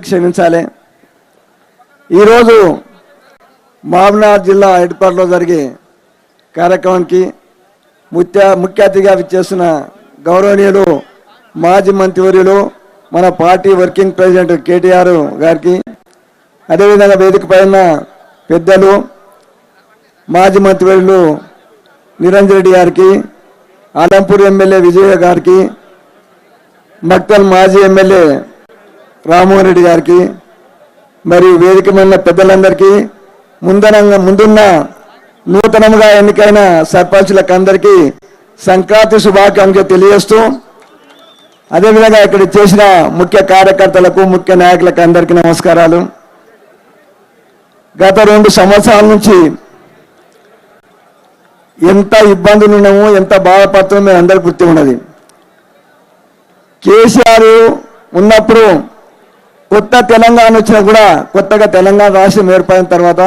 క్షమించాలి. ఈరోజు మహబూబ్నగర్ జిల్లా హెడ్ క్వార్టర్లో జరిగే కార్యక్రమానికి ముఖ్య అతిథిగా విచ్చేస్తున్న గౌరవనీయులు మాజీ మంత్రివర్యులు మన పార్టీ వర్కింగ్ ప్రెసిడెంట్ కేటీఆర్ గారికి, అదేవిధంగా వేదిక పైన పెద్దలు మాజీ మంత్రివర్యులు నిరంజన్ రెడ్డి గారికి, ఆలంపూర్ ఎమ్మెల్యే విజయ గారికి, మక్తల్ మాజీ ఎమ్మెల్యే రామ్మోహన్ రెడ్డి గారికి, మరియు వేదిక మీద పెద్దలందరికీ, ముందున్న నూతనంగా ఎన్నికైన సర్పంచులకు అందరికీ సంక్రాంతి శుభాకాంక్షలు తెలియజేస్తూ, అదేవిధంగా ఇక్కడ చేసిన ముఖ్య కార్యకర్తలకు ముఖ్య నాయకులకు అందరికీ నమస్కారాలు. గత 2 సంవత్సరాల నుంచి ఎంత ఇబ్బందులు ఉన్నామో, ఎంత బాధపడుతున్నామో మేము అందరికీ గుర్తు ఉన్నది. కేసీఆర్ ఉన్నప్పుడు కొత్త తెలంగాణ వచ్చినా కూడా, కొత్తగా తెలంగాణ రాష్ట్రం ఏర్పడిన తర్వాత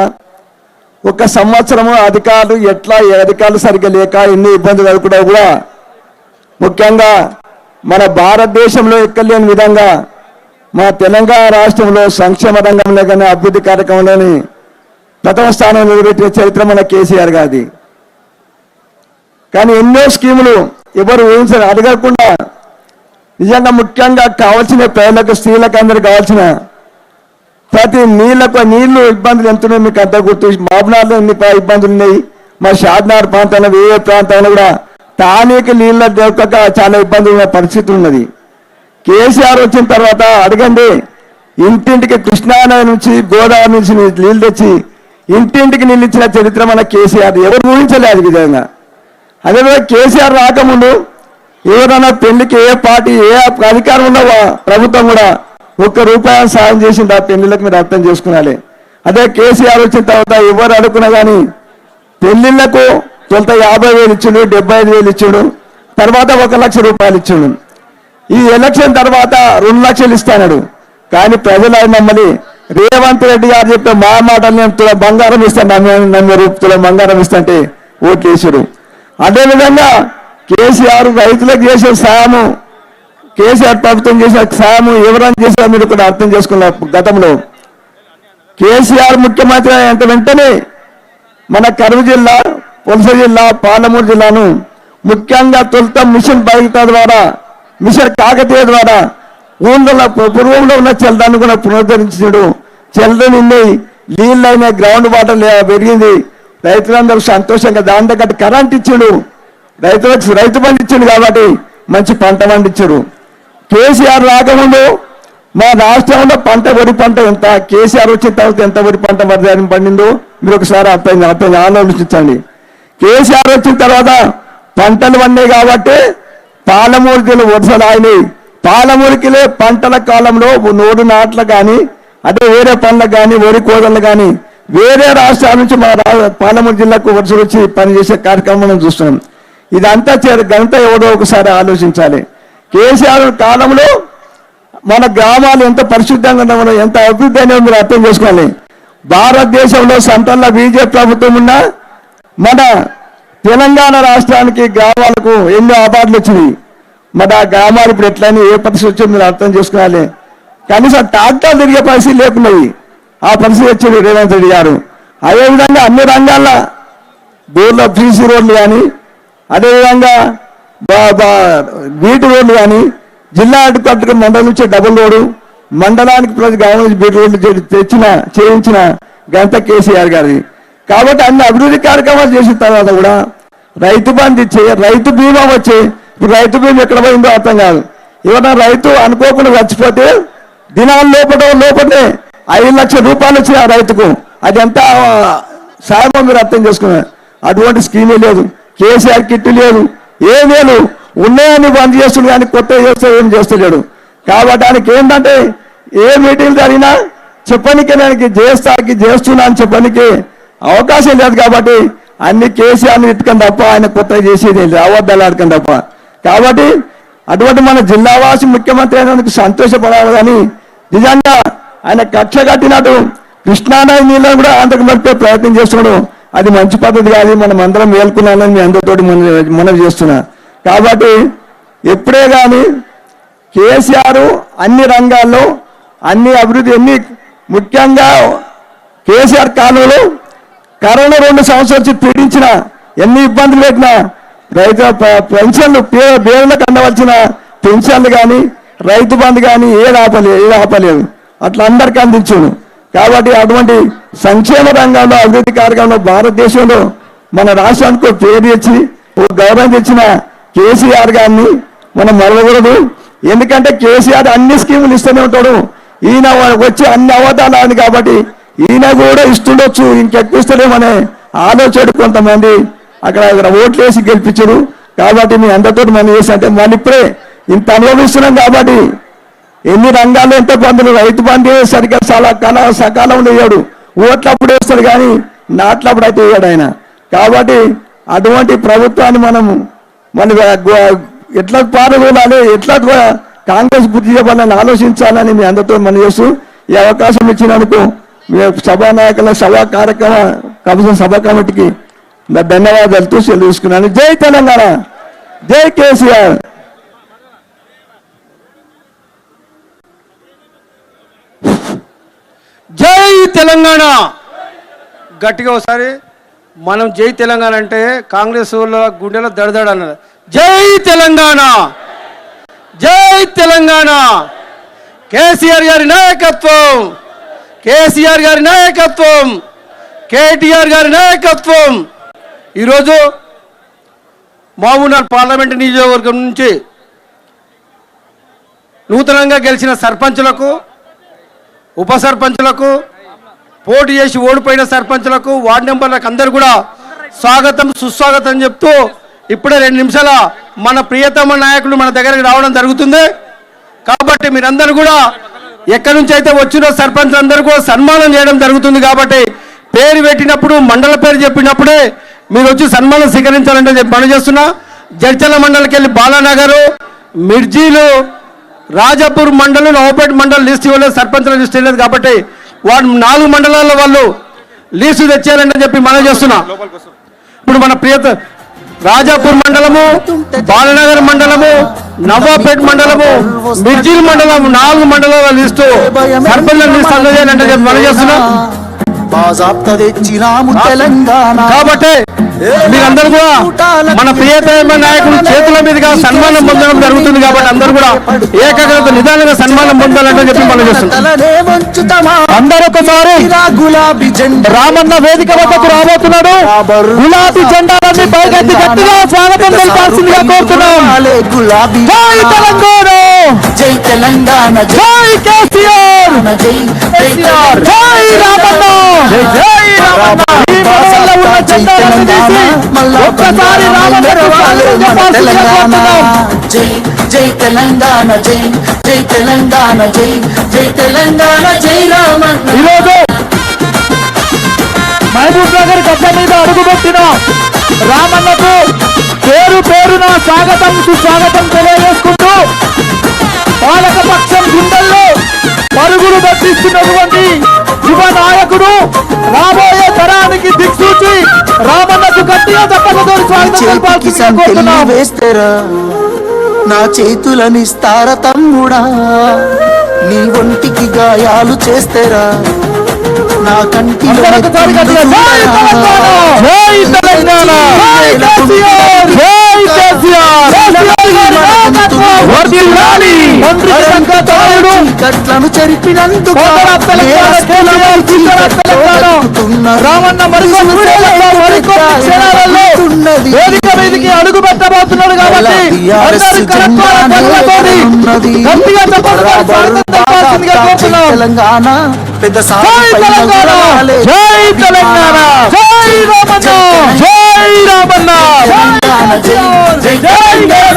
1 సంవత్సరము అధికారులు సరిగ్గా లేక ఎన్ని ఇబ్బందులు ఎదుర్కొన్నా కూడా, ముఖ్యంగా మన భారతదేశంలో ఎక్కలేని విధంగా మన తెలంగాణ రాష్ట్రంలో సంక్షేమ రంగంలో కానీ అభివృద్ధి కార్యక్రమంలోని ప్రథమ స్థానం నిలబెట్టిన చరిత్ర మన కేసీఆర్ గారిది. కానీ ఎన్నో స్కీములు ఎవరు అడగకుండా నిజంగా ముఖ్యంగా కావాల్సిన పేదలకు, స్త్రీలకు అందరికి కావాల్సిన ప్రతి నీళ్లు ఇబ్బందులు ఎంతున్నాయి మీకు అంతా గుర్తు. మహబూబ్నగర్లో ఎన్ని ఇబ్బందులు ఉన్నాయి, మా షాద్నగర్ ప్రాంతంలో వేరే ప్రాంతాల్లో కూడా తానీకి నీళ్ళ దొరకక చాలా ఇబ్బందులు ఉన్న పరిస్థితి ఉన్నది. కేసీఆర్ వచ్చిన తర్వాత అడగండి, ఇంటింటికి కృష్ణానది నుంచి గోదావరి నుంచి నీళ్ళు తెచ్చి ఇంటింటికి నీళ్ళు ఇచ్చిన చరిత్ర మన కేసీఆర్. ఎవరు ఊహించలేదు విధంగా. అదేవిధంగా కేసీఆర్ రాకముందు ఎవరైనా పెళ్లికి ఏ పార్టీ ఏ అధికారం ఉన్నవా ప్రభుత్వం కూడా ₹1 సాయం చేసింది ఆ పెళ్లిళ్ళకి, మీరు అర్థం చేసుకున్నాలి. అదే కేసీఆర్ వచ్చిన తర్వాత ఎవరు అడుగున్నా కానీ పెళ్లిళ్లకు తొలుత 50,000 ఇచ్చిండు, 75,000 ఇచ్చిండు, తర్వాత ₹1,00,000 ఇచ్చిండు. ఈ ఎలక్షన్ తర్వాత 2 లక్షలు ఇస్తాడు. కానీ ప్రజలు మమ్మల్ని రేవంత్ రెడ్డి గారు చెప్పే మా మాటలు నేను తులం బంగారం ఇస్తాను, నమ్మే తులం బంగారం ఇస్తాంటే ఓట్లు వేసారు. అదేవిధంగా కేసీఆర్ రైతులకు చేసే సాయము, కేసీఆర్ ప్రభుత్వం చేసే సాయము ఎవరైనా చేసినా మీరు కూడా అర్థం చేసుకున్నారు. గతంలో కేసీఆర్ ముఖ్యమంత్రి అయిన వెంటనే మన కరువు జిల్లా, పులస జిల్లా, పాలమూరు జిల్లాను ముఖ్యంగా తొలుత మిషన్ భగీరథ ద్వారా, మిషన్ కాకతీయ ద్వారా పూర్వంలో ఉన్న చెల్దాన్ని కూడా పునరుద్ధరించాడు. చెల్లు నిండి నీళ్ళైన గ్రౌండ్ వాటర్ పెరిగింది. రైతులందరూ సంతోషంగా దాని దగ్గర కరెంట్ ఇచ్చాడు. రైతులకు రైతు బంధు ఇచ్చిండు కాబట్టి మంచి పంట పండించారు. కేసీఆర్ రాకముందు మా రాష్ట్రంలో వరి పంట ఎంత, కేసీఆర్ వచ్చిన తర్వాత ఎంత వరి పంట పండిందో మీరు ఒకసారి అర్థం ఆలోచించండి. కేసీఆర్ వచ్చిన తర్వాత పంటలు పండాయి కాబట్టి పాలమూరుకి వర్షాలు ఆగినాయి. పాలమూరుకిలే పంటల కాలంలో 100 నాట్ల కానీ, అదే వేరే పండ్లకు కానీ, వరి కోదలు కానీ వేరే రాష్ట్రాల నుంచి మన పాలమూరు జిల్లాకు వర్షాలు వచ్చి పనిచేసే కార్యక్రమం మనం చూస్తున్నాం. ఇదంతా గంట ఎవడో ఒకసారి ఆలోచించాలి. కేసీఆర్ కాలంలో మన గ్రామాలు ఎంత పరిశుద్ధంగా ఉన్నామో, ఎంత అభివృద్ధి అయినా మీరు అర్థం చేసుకోవాలి. భారతదేశంలో సెంట్రల్లో బీజేపీ ప్రభుత్వం ఉన్నా మన తెలంగాణ రాష్ట్రానికి గ్రామాలకు ఎన్నో అవార్డులు వచ్చినాయి. మరి ఆ గ్రామాలు ఇప్పుడు ఎట్లయినా ఏ పరిస్థితి వచ్చిందో మీరు అర్థం చేసుకోవాలి. కనీసం ట్రాక్టర్ తిరిగే పరిస్థితి లేకున్నాయి. ఆ పరిస్థితి వచ్చింది రేవంత్ రెడ్డి గారు. అదేవిధంగా అన్ని రంగాల్లో బోర్ల ఫ్రీసీ రోడ్లు కానీ, అదేవిధంగా బీటు రోడ్లు కానీ, జిల్లా హెడ్ క్వార్టర్ మండలం నుంచి డబుల్ రోడ్డు, మండలానికి ప్రతి గ్రామం నుంచి బీటు రోడ్లు చేయించిన ఘనత కేసీఆర్ గారిది. కాబట్టి అన్ని అభివృద్ధి కార్యక్రమాలు చేసిన తర్వాత కూడా రైతు బంధు ఇచ్చే, రైతు బీమా వచ్చే, ఇప్పుడు రైతు బీమా ఎక్కడ పోయిందో అర్థం కాదు. ఏమన్నా రైతు అనుకోకుండా చచ్చిపోతే దినాల లోపలే ₹5 లక్షలు వచ్చిన రైతుకు అది ఎంత సాయమో మీరు అర్థం చేసుకున్నారు. అటువంటి స్కీమే లేదు, కేసీఆర్ కిట్టు లేదు, ఏం లేదు. ఉన్నాయని బంద్ చేస్తున్నాడు కానీ కొత్త చేస్తే ఏం చేస్తలేడు. కాబట్టి ఆయనకి ఏంటంటే ఏ మీటింగ్ జరిగినా చెప్పడానికి దానికి చేస్తున్నా అని చెప్పడానికి అవకాశం లేదు. కాబట్టి అన్ని కేసీఆర్ని ఇట్టుకని తప్ప ఆయన కొత్త చేసేది రావద్దలాడకని తప్ప. కాబట్టి అటువంటి మన జిల్లావాసి ముఖ్యమంత్రి అయినందుకు సంతోషపడాలి. కానీ నిజంగా ఆయన కక్ష కట్టినట్టు కృష్ణానది నీళ్ళని కూడా అంతకు నడిపే ప్రయత్నం చేస్తున్నాడు. అది మంచి పద్ధతి కాదు. మనం అందరం మేల్కొనాలని మీ అందరితోటి మనవి చేస్తున్నా. కాబట్టి ఎప్పుడే కానీ కేసీఆర్ అన్ని రంగాల్లో అన్ని అభివృద్ధి ఎన్ని ముఖ్యంగా కేసీఆర్ కాలంలో కరోనా 2 సంవత్సరాల నుంచి పీడించిన ఎన్ని ఇబ్బందులు పెట్టినా రైతు పెన్షన్లు పేర్లకు అందవలసిన పెన్షన్లు కానీ రైతు బంధు కానీ ఏది ఆపలేదు అట్లా అందరికీ అందించాడు. కాబట్టి అటువంటి సంక్షేమ రంగంలో అభివృద్ధి కార్యక్రమంలో భారతదేశంలో మన రాష్ట్రానికి పేరు తెచ్చి గౌరవం తెచ్చిన కేసీఆర్ గారిని మనం మరవకూడదు. ఎందుకంటే కేసీఆర్ అన్ని స్కీములు ఇస్తూనే ఉంటాడు. ఈయన వచ్చి అన్ని అవతారాలు కాబట్టి ఈయన కూడా ఇస్తుండొచ్చు, ఇంకెక్కువ ఇస్తలేమనే ఆలోచన కొంతమంది అక్కడ ఓట్లు వేసి గెలిపించరు. కాబట్టి మీ అందరితో మనం చేసినట్టే మళ్ళీ ఇప్పుడే ఇంత అనుభవిస్తున్నాం కాబట్టి ఎన్ని రంగాల్లో ఎంత బంధువులు రైతు బంధు సరిగ్గా సకాలంలో వేయడు, ఓట్లప్పుడు వేస్తాడు కానీ నాట్లప్పుడు అయితే వేయడు ఆయన. కాబట్టి అటువంటి ప్రభుత్వాన్ని మనము మన ఎట్లా పాల్గొనాలి, ఎట్లా కాంగ్రెస్ బుద్ధి చెప్పాలని ఆలోచించాలని మీ అందరితో మనం చేస్తూ ఈ అవకాశం ఇచ్చినందుకు సభా నాయకుల సభా సభ కమిటీకి ధన్యవాదాలతో సెలవు తీసుకున్నాను. జై తెలంగాణ, జై కేసీఆర్. జై తెలంగాణ. గట్టిగా ఒకసారి మనం జై తెలంగాణ అంటే కాంగ్రెస్ వాళ్ళ గుండెలో దడదడ అన్నది. జై తెలంగాణ, జై తెలంగాణ. కేసీఆర్ గారి నాయకత్వం, కేసీఆర్ గారి నాయకత్వం, కేటీఆర్ గారి నాయకత్వం. ఈరోజు మహబూబ్నగర్ పార్లమెంటు నియోజకవర్గం నుంచి నూతనంగా గెలిచిన సర్పంచులకు, ఉప సర్పంచులకు, పోటీ చేసి ఓడిపోయిన సర్పంచులకు, వార్డు మెంబర్లకు అందరూ కూడా స్వాగతం సుస్వాగతం చెప్తూ ఇప్పుడే 2 నిమిషాల మన ప్రియతమ నాయకులు మన దగ్గరికి రావడం జరుగుతుంది. కాబట్టి మీరందరూ కూడా ఎక్కడి నుంచి అయితే వచ్చిన సర్పంచ్ అందరూ కూడా సన్మానం చేయడం జరుగుతుంది. కాబట్టి పేరు పెట్టినప్పుడు మండల పేరు చెప్పినప్పుడే మీరు వచ్చి సన్మానం స్వీకరించాలంటే పని చేస్తున్నా. జడ్చల మండలికి వెళ్ళి బాలానగర్, మిర్జీలు, రాజాపూర్ మండలం, నవపేట మండలం లిస్ట్ ఇవ్వలేదు, సర్పంచ్ల లిస్ట్ ఇవ్వలేదు. కాబట్టి వాడు 4 మండలాల్లో వాళ్ళు లిస్టు తెచ్చేయాలని చెప్పి మనం చేస్తున్నా. ఇప్పుడు మన రాజాపూర్ మండలము, బాలనగర్ మండలము, నవాపేట మండలము, మిర్జీల్ మండలం 4 మండలాల లిస్టు సర్పంచ్ల లిస్ట్ అందజేయాలంటే చెప్పి మనం చేస్తున్నా. కాబట్టి మీరందరూ కూడా మన ప్రియతమ నాయకుడు చేతుల మీదుగా సన్మానం పొందడం జరుగుతుంది. కాబట్టి అందరూ కూడా ఏకాగ్రత నిదానంగా సన్మానం పొందాలంటే చెప్పి మనం చేస్తున్నాం. అందరూ ఒకసారి గులాబీ జెండా రామన్న వేదిక వద్దకు రాబోతున్నాడు. గులాబీ జెండాలన్నీ పైకెత్తి గట్టిగా స్వాగతం తెలపాల్సిందిగా కోరుతున్నాం. జై తెలంగాణ, జై తెలంగాణ, జై కేసీఆర్, జై రామన్న, జై రామన్న. ఒక్కసారి జై తెలంగాణ, జై జై తెలంగాణ, జై జై తెలంగాణ, జై రామన్న. ఈరోజు మహబూబ్ నగర్ గడ్డ మీద అడుగుపెట్టిన రామన్నకు పేరు పేరున స్వాగతం సుస్వాగతం తెలియజేసుకుంటూ పాలక పక్షం గుండెల్లో పరుగులు పట్టిస్తున్నటువంటి యువ నాయకుడు, రాబోయే తరానికి దిక్సూచి రామన్నకు గట్టిగా తప్పకతో స్వాగతం వేస్తారా, నా చేతులనిస్తారా తమ్ముడా, నీ ఒంటికి గాయాలు చేస్తారా, నా కంటిలో కట్లను చెరిపినందుకు రామన్న వేదిక మీదకి అడుగు పెట్టబోతున్నాడు. కాబట్టి తెలంగాణ పెద్ద జై తెలంగాణ, జై రామన్న, జై రామన్న, జై తెలంగాణ,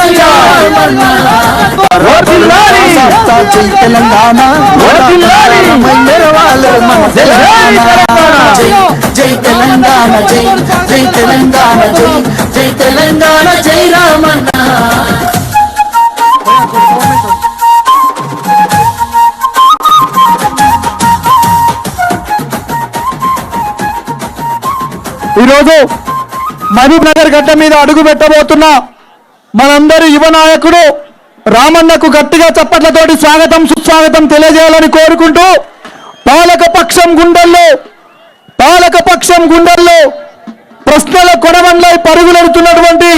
జై తెలంగాణ, జై జై తెలంగాణ, జై జై తెలంగాణ, జై రామన్న. ఈరోజు మహబూబ్ నగర్ గడ్డ మీద అడుగు పెట్టబోతున్న మనందరి యువ నాయకుడు రామన్నకు గట్టిగా చప్పట్లతోటి స్వాగతం సుస్వాగతం తెలియజేయాలని కోరుకుంటూ పాలకపక్షం గుండెల్లో ప్రశ్నల కొడవన్లై పరుగులెడుతున్నటువంటి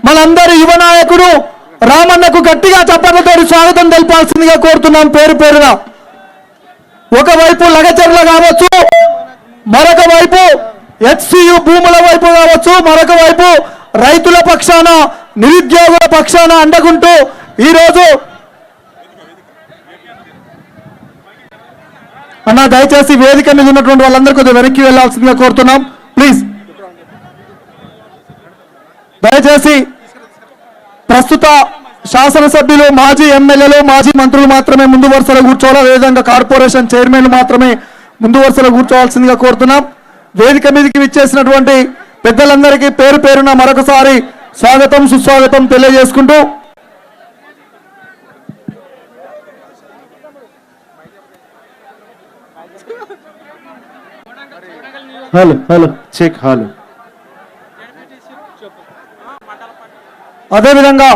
మనందరి యువ నాయకుడు రామన్నకు గట్టిగా చప్పట్లతోటి స్వాగతం తెలపాల్సిందిగా కోరుతున్నాం. పేరు పేరున ఒకవైపు లగచర్ల కావచ్చు, మరొక వైపు HCU భూముల వైపు కావచ్చు, మరొక వైపు రైతుల పక్షాన నిరుద్యోగుల పక్షాన అండగుంటూ ఈరోజు అన్న దయచేసి వేదిక మీద ఉన్నటువంటి వాళ్ళందరూ కొద్దిగా వెనక్కి వెళ్లాల్సిందిగా కోరుతున్నాం. ప్లీజ్ దయచేసి ప్రస్తుత శాసనసభ్యులు, మాజీ ఎమ్మెల్యేలు, మాజీ మంత్రులు మాత్రమే ముందు వరుసలో కూర్చోవాలి. అదేవిధంగా కార్పొరేషన్ చైర్మన్లు మాత్రమే ముందు వరుసలో కూర్చోవాల్సిందిగా కోరుతున్నాం. వేదిక మీదకి విచ్చేసినటువంటి పెద్దలందరికీ పేరు పేరున మరొకసారి స్వాగతం సుస్వాగతం తెలియజేసుకుంటూ హలో చెక్ హలో. అదేవిధంగా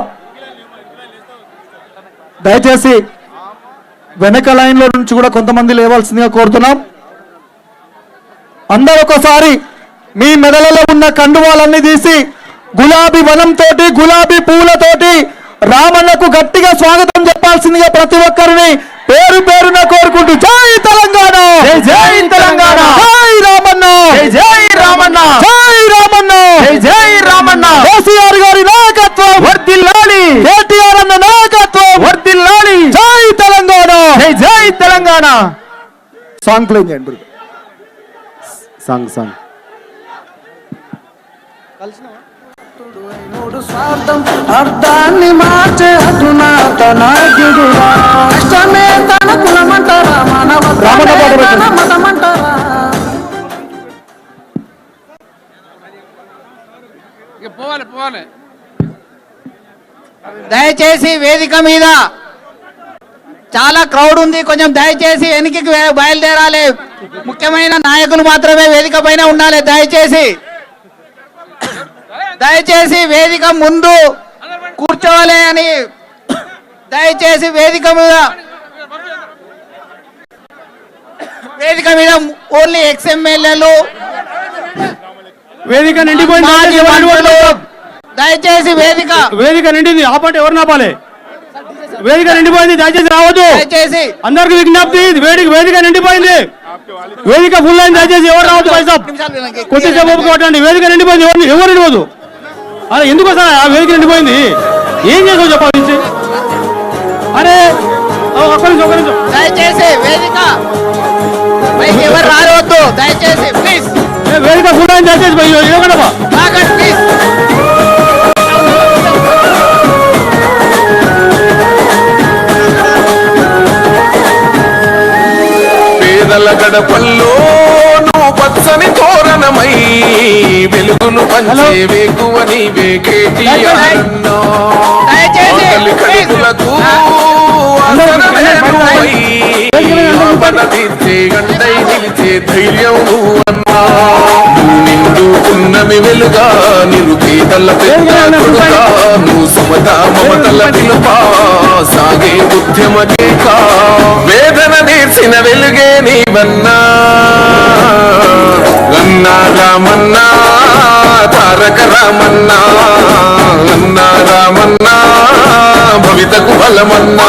దయచేసి వెనక లైన్లో నుంచి కూడా కొంతమంది లేవాల్సిందిగా కోరుతున్నాం. అందరూ ఒకసారి మీ మెడలలో ఉన్న కండువాలన్నీ తీసి గులాబీ వనంతోటి, గులాబీ పూలతోటి రామన్నకు గట్టిగా స్వాగతం చెప్పాల్సిందిగా ప్రతి ఒక్కరిని పేరు పేరున కోరుకుంటూ జై తెలంగాణ, జై తెలంగాణ, జై రామన్న, జై రామన్న, జై రామన్న, జై రామన్న. కేసీఆర్ గారి నాయకత్వం వర్ధిల్లాలి, కేటీఆర్ అన్న నాయకత్వం వర్ధిల్లాలి. జై తెలంగాణ, జై తెలంగాణ. సాంగ్ ప్లే చేయండి. సాంగ్ స్వార్థం అర్థాన్ని మార్చే అధునాత నాయకుడురా. కష్టమే తన కులమంటారా, మతమంటారా. పోవాలి. దయచేసి వేదిక మీద చాలా క్రౌడ్ ఉంది, కొంచెం దయచేసి వెనక్కి బయలుదేరాలి. ముఖ్యమైన నాయకులు మాత్రమే వేదిక పైన ఉండాలి. దయచేసి వేదిక ముందు కూర్చోవాలి అని దయచేసి వేదిక మీద ఓన్లీ ఎక్స్ఎమ్మెల్యేలు, వేదిక నిండిపోయింది. దయచేసి వేదిక నిండింది. ఆపంటే ఎవరు నాపాలి? వేదిక నిండిపోయింది, దయచేసి రావద్దు. దయచేసి అందరికి విజ్ఞప్తి, వేదిక నిండిపోయింది. వేదిక ఫుల్ అయింది, దయచేసి ఎవరు రావద్దు. కొద్దిసేపు ఒప్పుకోవటండి. వేదిక నిండిపోయింది, ఎవరు నిండిపోదు. అరే ఎందుకు సార్ ఆ వేదిక నిండిపోయింది? ఏం చేసావు చెప్పాలి? అరే ఒక్క నిమిషం. దయచేసి వేదిక ఎవరు రావద్దు. దయచేసి ప్లీజ్ వేదిక ఫుల్ అయింది, దయచేసి ప్లీజ్. పేదల గడపల్లో నువ్వు పచ్చని తోరణమై వెలుగును పంచే వేకువని కడుపులకు తీర్చే గంటై నిలిచే ధైర్యం నువ్వన్నా. నిండుకున్నమి వెలుగా నిరుపేదల పెద్దగా నువ్వు సమత మమతల పిలుపా సాగే ఉద్యమ కేక వేదన తీర్చిన వెలుగే నీవన్నా. అన్నా రామన్నా, తారక రామన్నా, అన్నా రామన్నా, భవితకు బలమన్నా.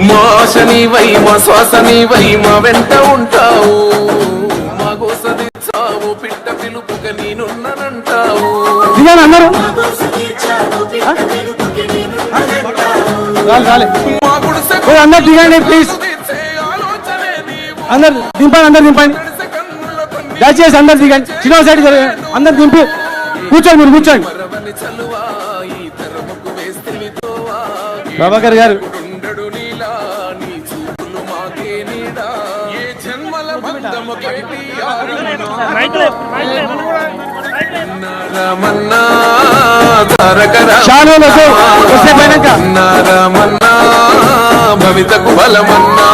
మా ఆశనివై, మా శ్వాసనివై, మా వెంట ఉంటావు. మా గోసదిచ్చావు, పిట్ట పిలుపుగా నేనున్నానంటావు. అందరూ మా గుడిసె అందరు దిగండి ప్లీజ్. అందరు దింపండి దయచేసి అందరు దిగండి శ్రీనివాస్ రెడ్డి గారు అందరు దింపి కూర్చోండి మీరు కూర్చోండి ప్రభాకర్ గారు భవితకు బలమన్నా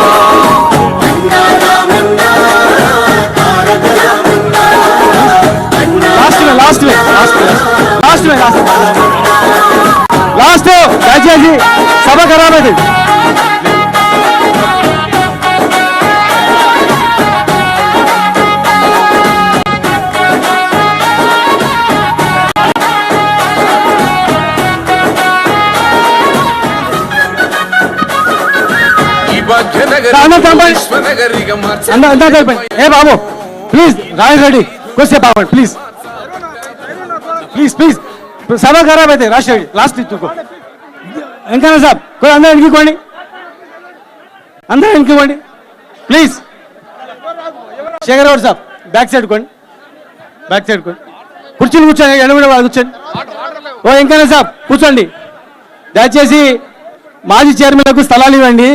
లాస్ట్ దయచేసి సభ ఖరాబ్ అయింది ఏ బాబు ప్లీజ్ రాజేష్ రెడ్డి కొద్దిసేపు బాబు ప్లీజ్ ప్లీజ్ ప్లీజ్ సభ ఖరాబ్ అయితే రాజేష్ రెడ్డి లాస్ట్ ఇచ్చుకో వెంకన్న సాబ్ అందరూ వెనక్కికోండి ప్లీజ్ శేఖర్ గౌడ్ సాబ్ బ్యాక్ సైడ్ కోండి కుర్చీలు కూర్చోండి ఎనబడి వాళ్ళు కూర్చోండి ఓ వెంకన్న సాబ్ కూర్చోండి దయచేసి మాజీ చైర్మన్లకు స్థలాలు ఇవ్వండి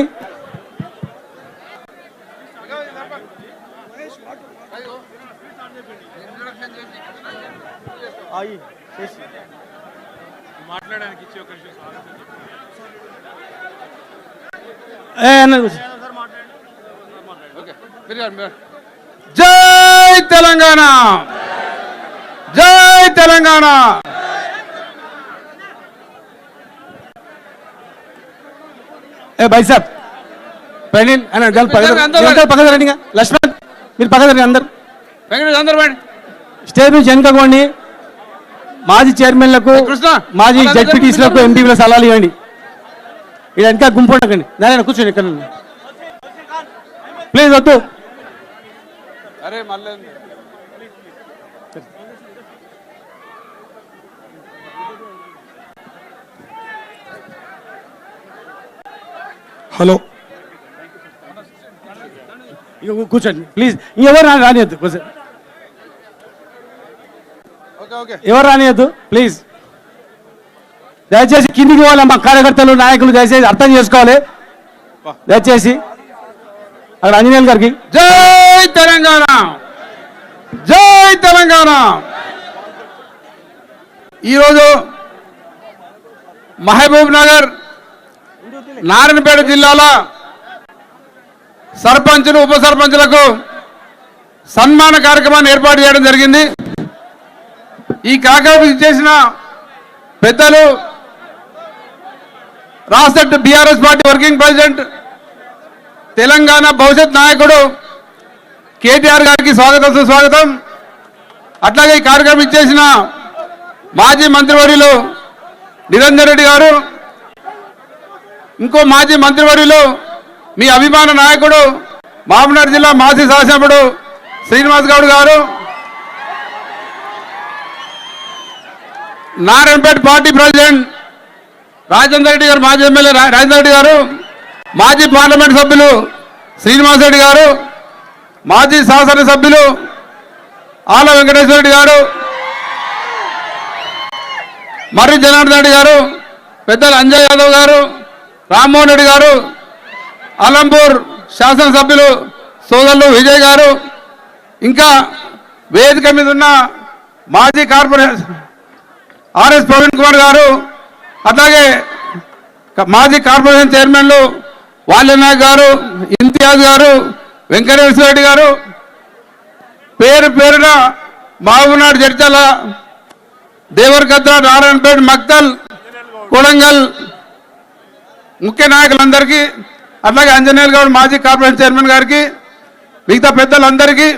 జై తెలంగాణ జై తెలంగాణ भाई साहब प्रवीण పక్కన రండి లక్ష్మణ్ మీరు పక్కన రండి అందరు స్టేజ్ నుంచి వెనుకోండి మాజీ చైర్మన్లకు మాజీ జడ్పీటీసీలకు ఎంపీల స్థలాలు ఇవ్వండి ఇక్కడ వెనక గుంపు ఉండకండి నారాయణ కూర్చోండి ఇక్కడ ప్లీజ్ వద్దు హలో ఇక కూర్చోండి ప్లీజ్ ఇంకెవరు రానియద్దు ఎవరు రానియద్దు ప్లీజ్ దయచేసి కిందికి పోవాలి మా కార్యకర్తలు నాయకులు దయచేసి అర్థం చేసుకోవాలి దయచేసి అక్కడ ఆంజనేయులు గారికి జై తెలంగాణ జై తెలంగాణ ఈరోజు మహబూబ్ నగర్ నారాయణపేట జిల్లాల సర్పంచులు ఉప సర్పంచులకు సన్మాన కార్యక్రమాన్ని ఏర్పాటు చేయడం జరిగింది. ఈ కార్యక్రమం చేసిన పెద్దలు రాష్ట్ర BRS party working president Telangana భవిష్యత్ నాయకుడు కేటీఆర్ గారికి స్వాగతం సుస్వాగతం. అట్లాగే ఈ కార్యక్రమం ఇచ్చేసిన మాజీ మంత్రివర్యులు నిరంజన్ రెడ్డి గారు, ఇంకో మాజీ మంత్రివర్యులు మీ అభిమాన నాయకుడు మహబూబ్నగర్ జిల్లా మాజీ శాసనసభ్యుడు శ్రీనివాస్ గౌడ్ గారు, నారాయణపేట పార్టీ ప్రెసిడెంట్ రాజేందర్ రెడ్డి గారు, మాజీ ఎమ్మెల్యే రాజేందర్ రెడ్డి గారు, మాజీ పార్లమెంట్ సభ్యులు శ్రీనివాస్ రెడ్డి గారు, మాజీ శాసనసభ్యులు ఆల వెంకటేశ్వర రెడ్డి గారు, మర్రి జనార్దన్ రెడ్డి గారు, పెద్దలు అంజయ్ యాదవ్ గారు, రామ్మోహన్ రెడ్డి గారు, అలంపూర్ శాసనసభ్యులు సోదరులు విజయ్ గారు, ఇంకా వేదిక మీద ఉన్న మాజీ కార్పొరేషన్ ఆర్ఎస్ ప్రవీణ్ కుమార్ గారు, అట్లాగే మాజీ కార్పొరేషన్ చైర్మన్లు వాల్యనాయక్ గారు, ఇంతియాజ్ గారు, వెంకటేశ్వర రెడ్డి గారు, పేరు పేరున మహబూబ్నగర్ జడ్చల దేవరకద్ర నారాయణపేట మక్తల్ కొడంగల్ ముఖ్య నాయకులందరికీ, అట్లాగే అంజనేయులు గౌడ్ మాజీ కార్పొరేషన్ చైర్మన్ గారికి, మిగతా పెద్దలందరికీ,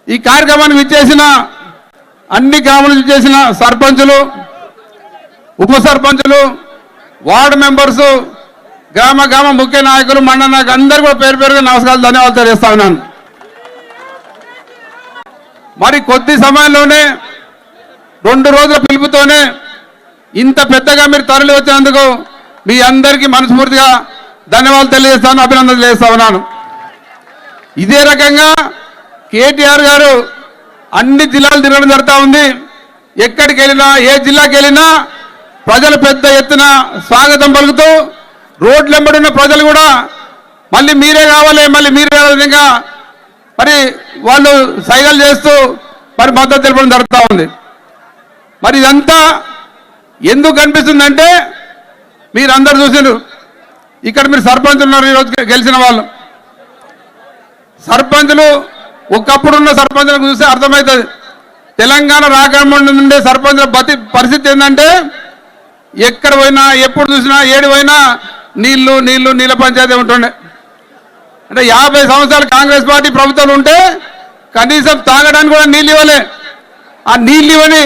ఈ కార్యక్రమానికి విచ్చేసిన అన్ని గ్రామాలకు విచ్చేసిన సర్పంచులు, ఉప సర్పంచులు, వార్డు మెంబర్సు, గ్రామ గ్రామ ముఖ్య నాయకులు, మండల నాయకులు అందరూ కూడా పేరు పేరుగా నమస్కారాలు ధన్యవాదాలు తెలియజేస్తా ఉన్నాను. మరి కొద్ది సమయంలోనే 2 రోజుల పిలుపుతోనే ఇంత పెద్దగా మీరు తరలి వచ్చినందుకు మీ అందరికీ మనస్ఫూర్తిగా ధన్యవాదాలు తెలియజేస్తాను, అభినందనలు తెలియజేస్తా ఉన్నాను. ఇదే రకంగా కేటీఆర్ గారు అన్ని జిల్లాలు తిరగడం జరుగుతూ ఉంది. ఎక్కడికి వెళ్ళినా ఏ జిల్లాకి వెళ్ళినా ప్రజలు పెద్ద ఎత్తున స్వాగతం పలుకుతూ రోడ్లెంబడిన ప్రజలు కూడా మళ్ళీ మీరే కావాలి మళ్ళీ మీరే విధంగా మరి వాళ్ళు సైగలు చేస్తూ మరి మద్దతు తెలపడం జరుగుతూ ఉంది. మరి ఇదంతా ఎందుకు కనిపిస్తుందంటే మీరందరూ చూసారు, ఇక్కడ మీరు సర్పంచులు ఉన్నారు, ఈరోజు గెలిచిన వాళ్ళు సర్పంచులు ఒకప్పుడున్న సర్పంచులకు చూస్తే అర్థమవుతుంది. తెలంగాణ రాకముందు నుండే సర్పంచుల పరిస్థితి ఏంటంటే ఎక్కడ పోయినా ఎప్పుడు చూసినా ఏడు పోయినా నీళ్ల పంచాయతీ ఉంటుండే. అంటే 50 సంవత్సరాలు కాంగ్రెస్ పార్టీ ప్రభుత్వాలు ఉంటే కనీసం తాగడానికి కూడా నీళ్ళు ఇవ్వలే. ఆ నీళ్ళు ఇవ్వని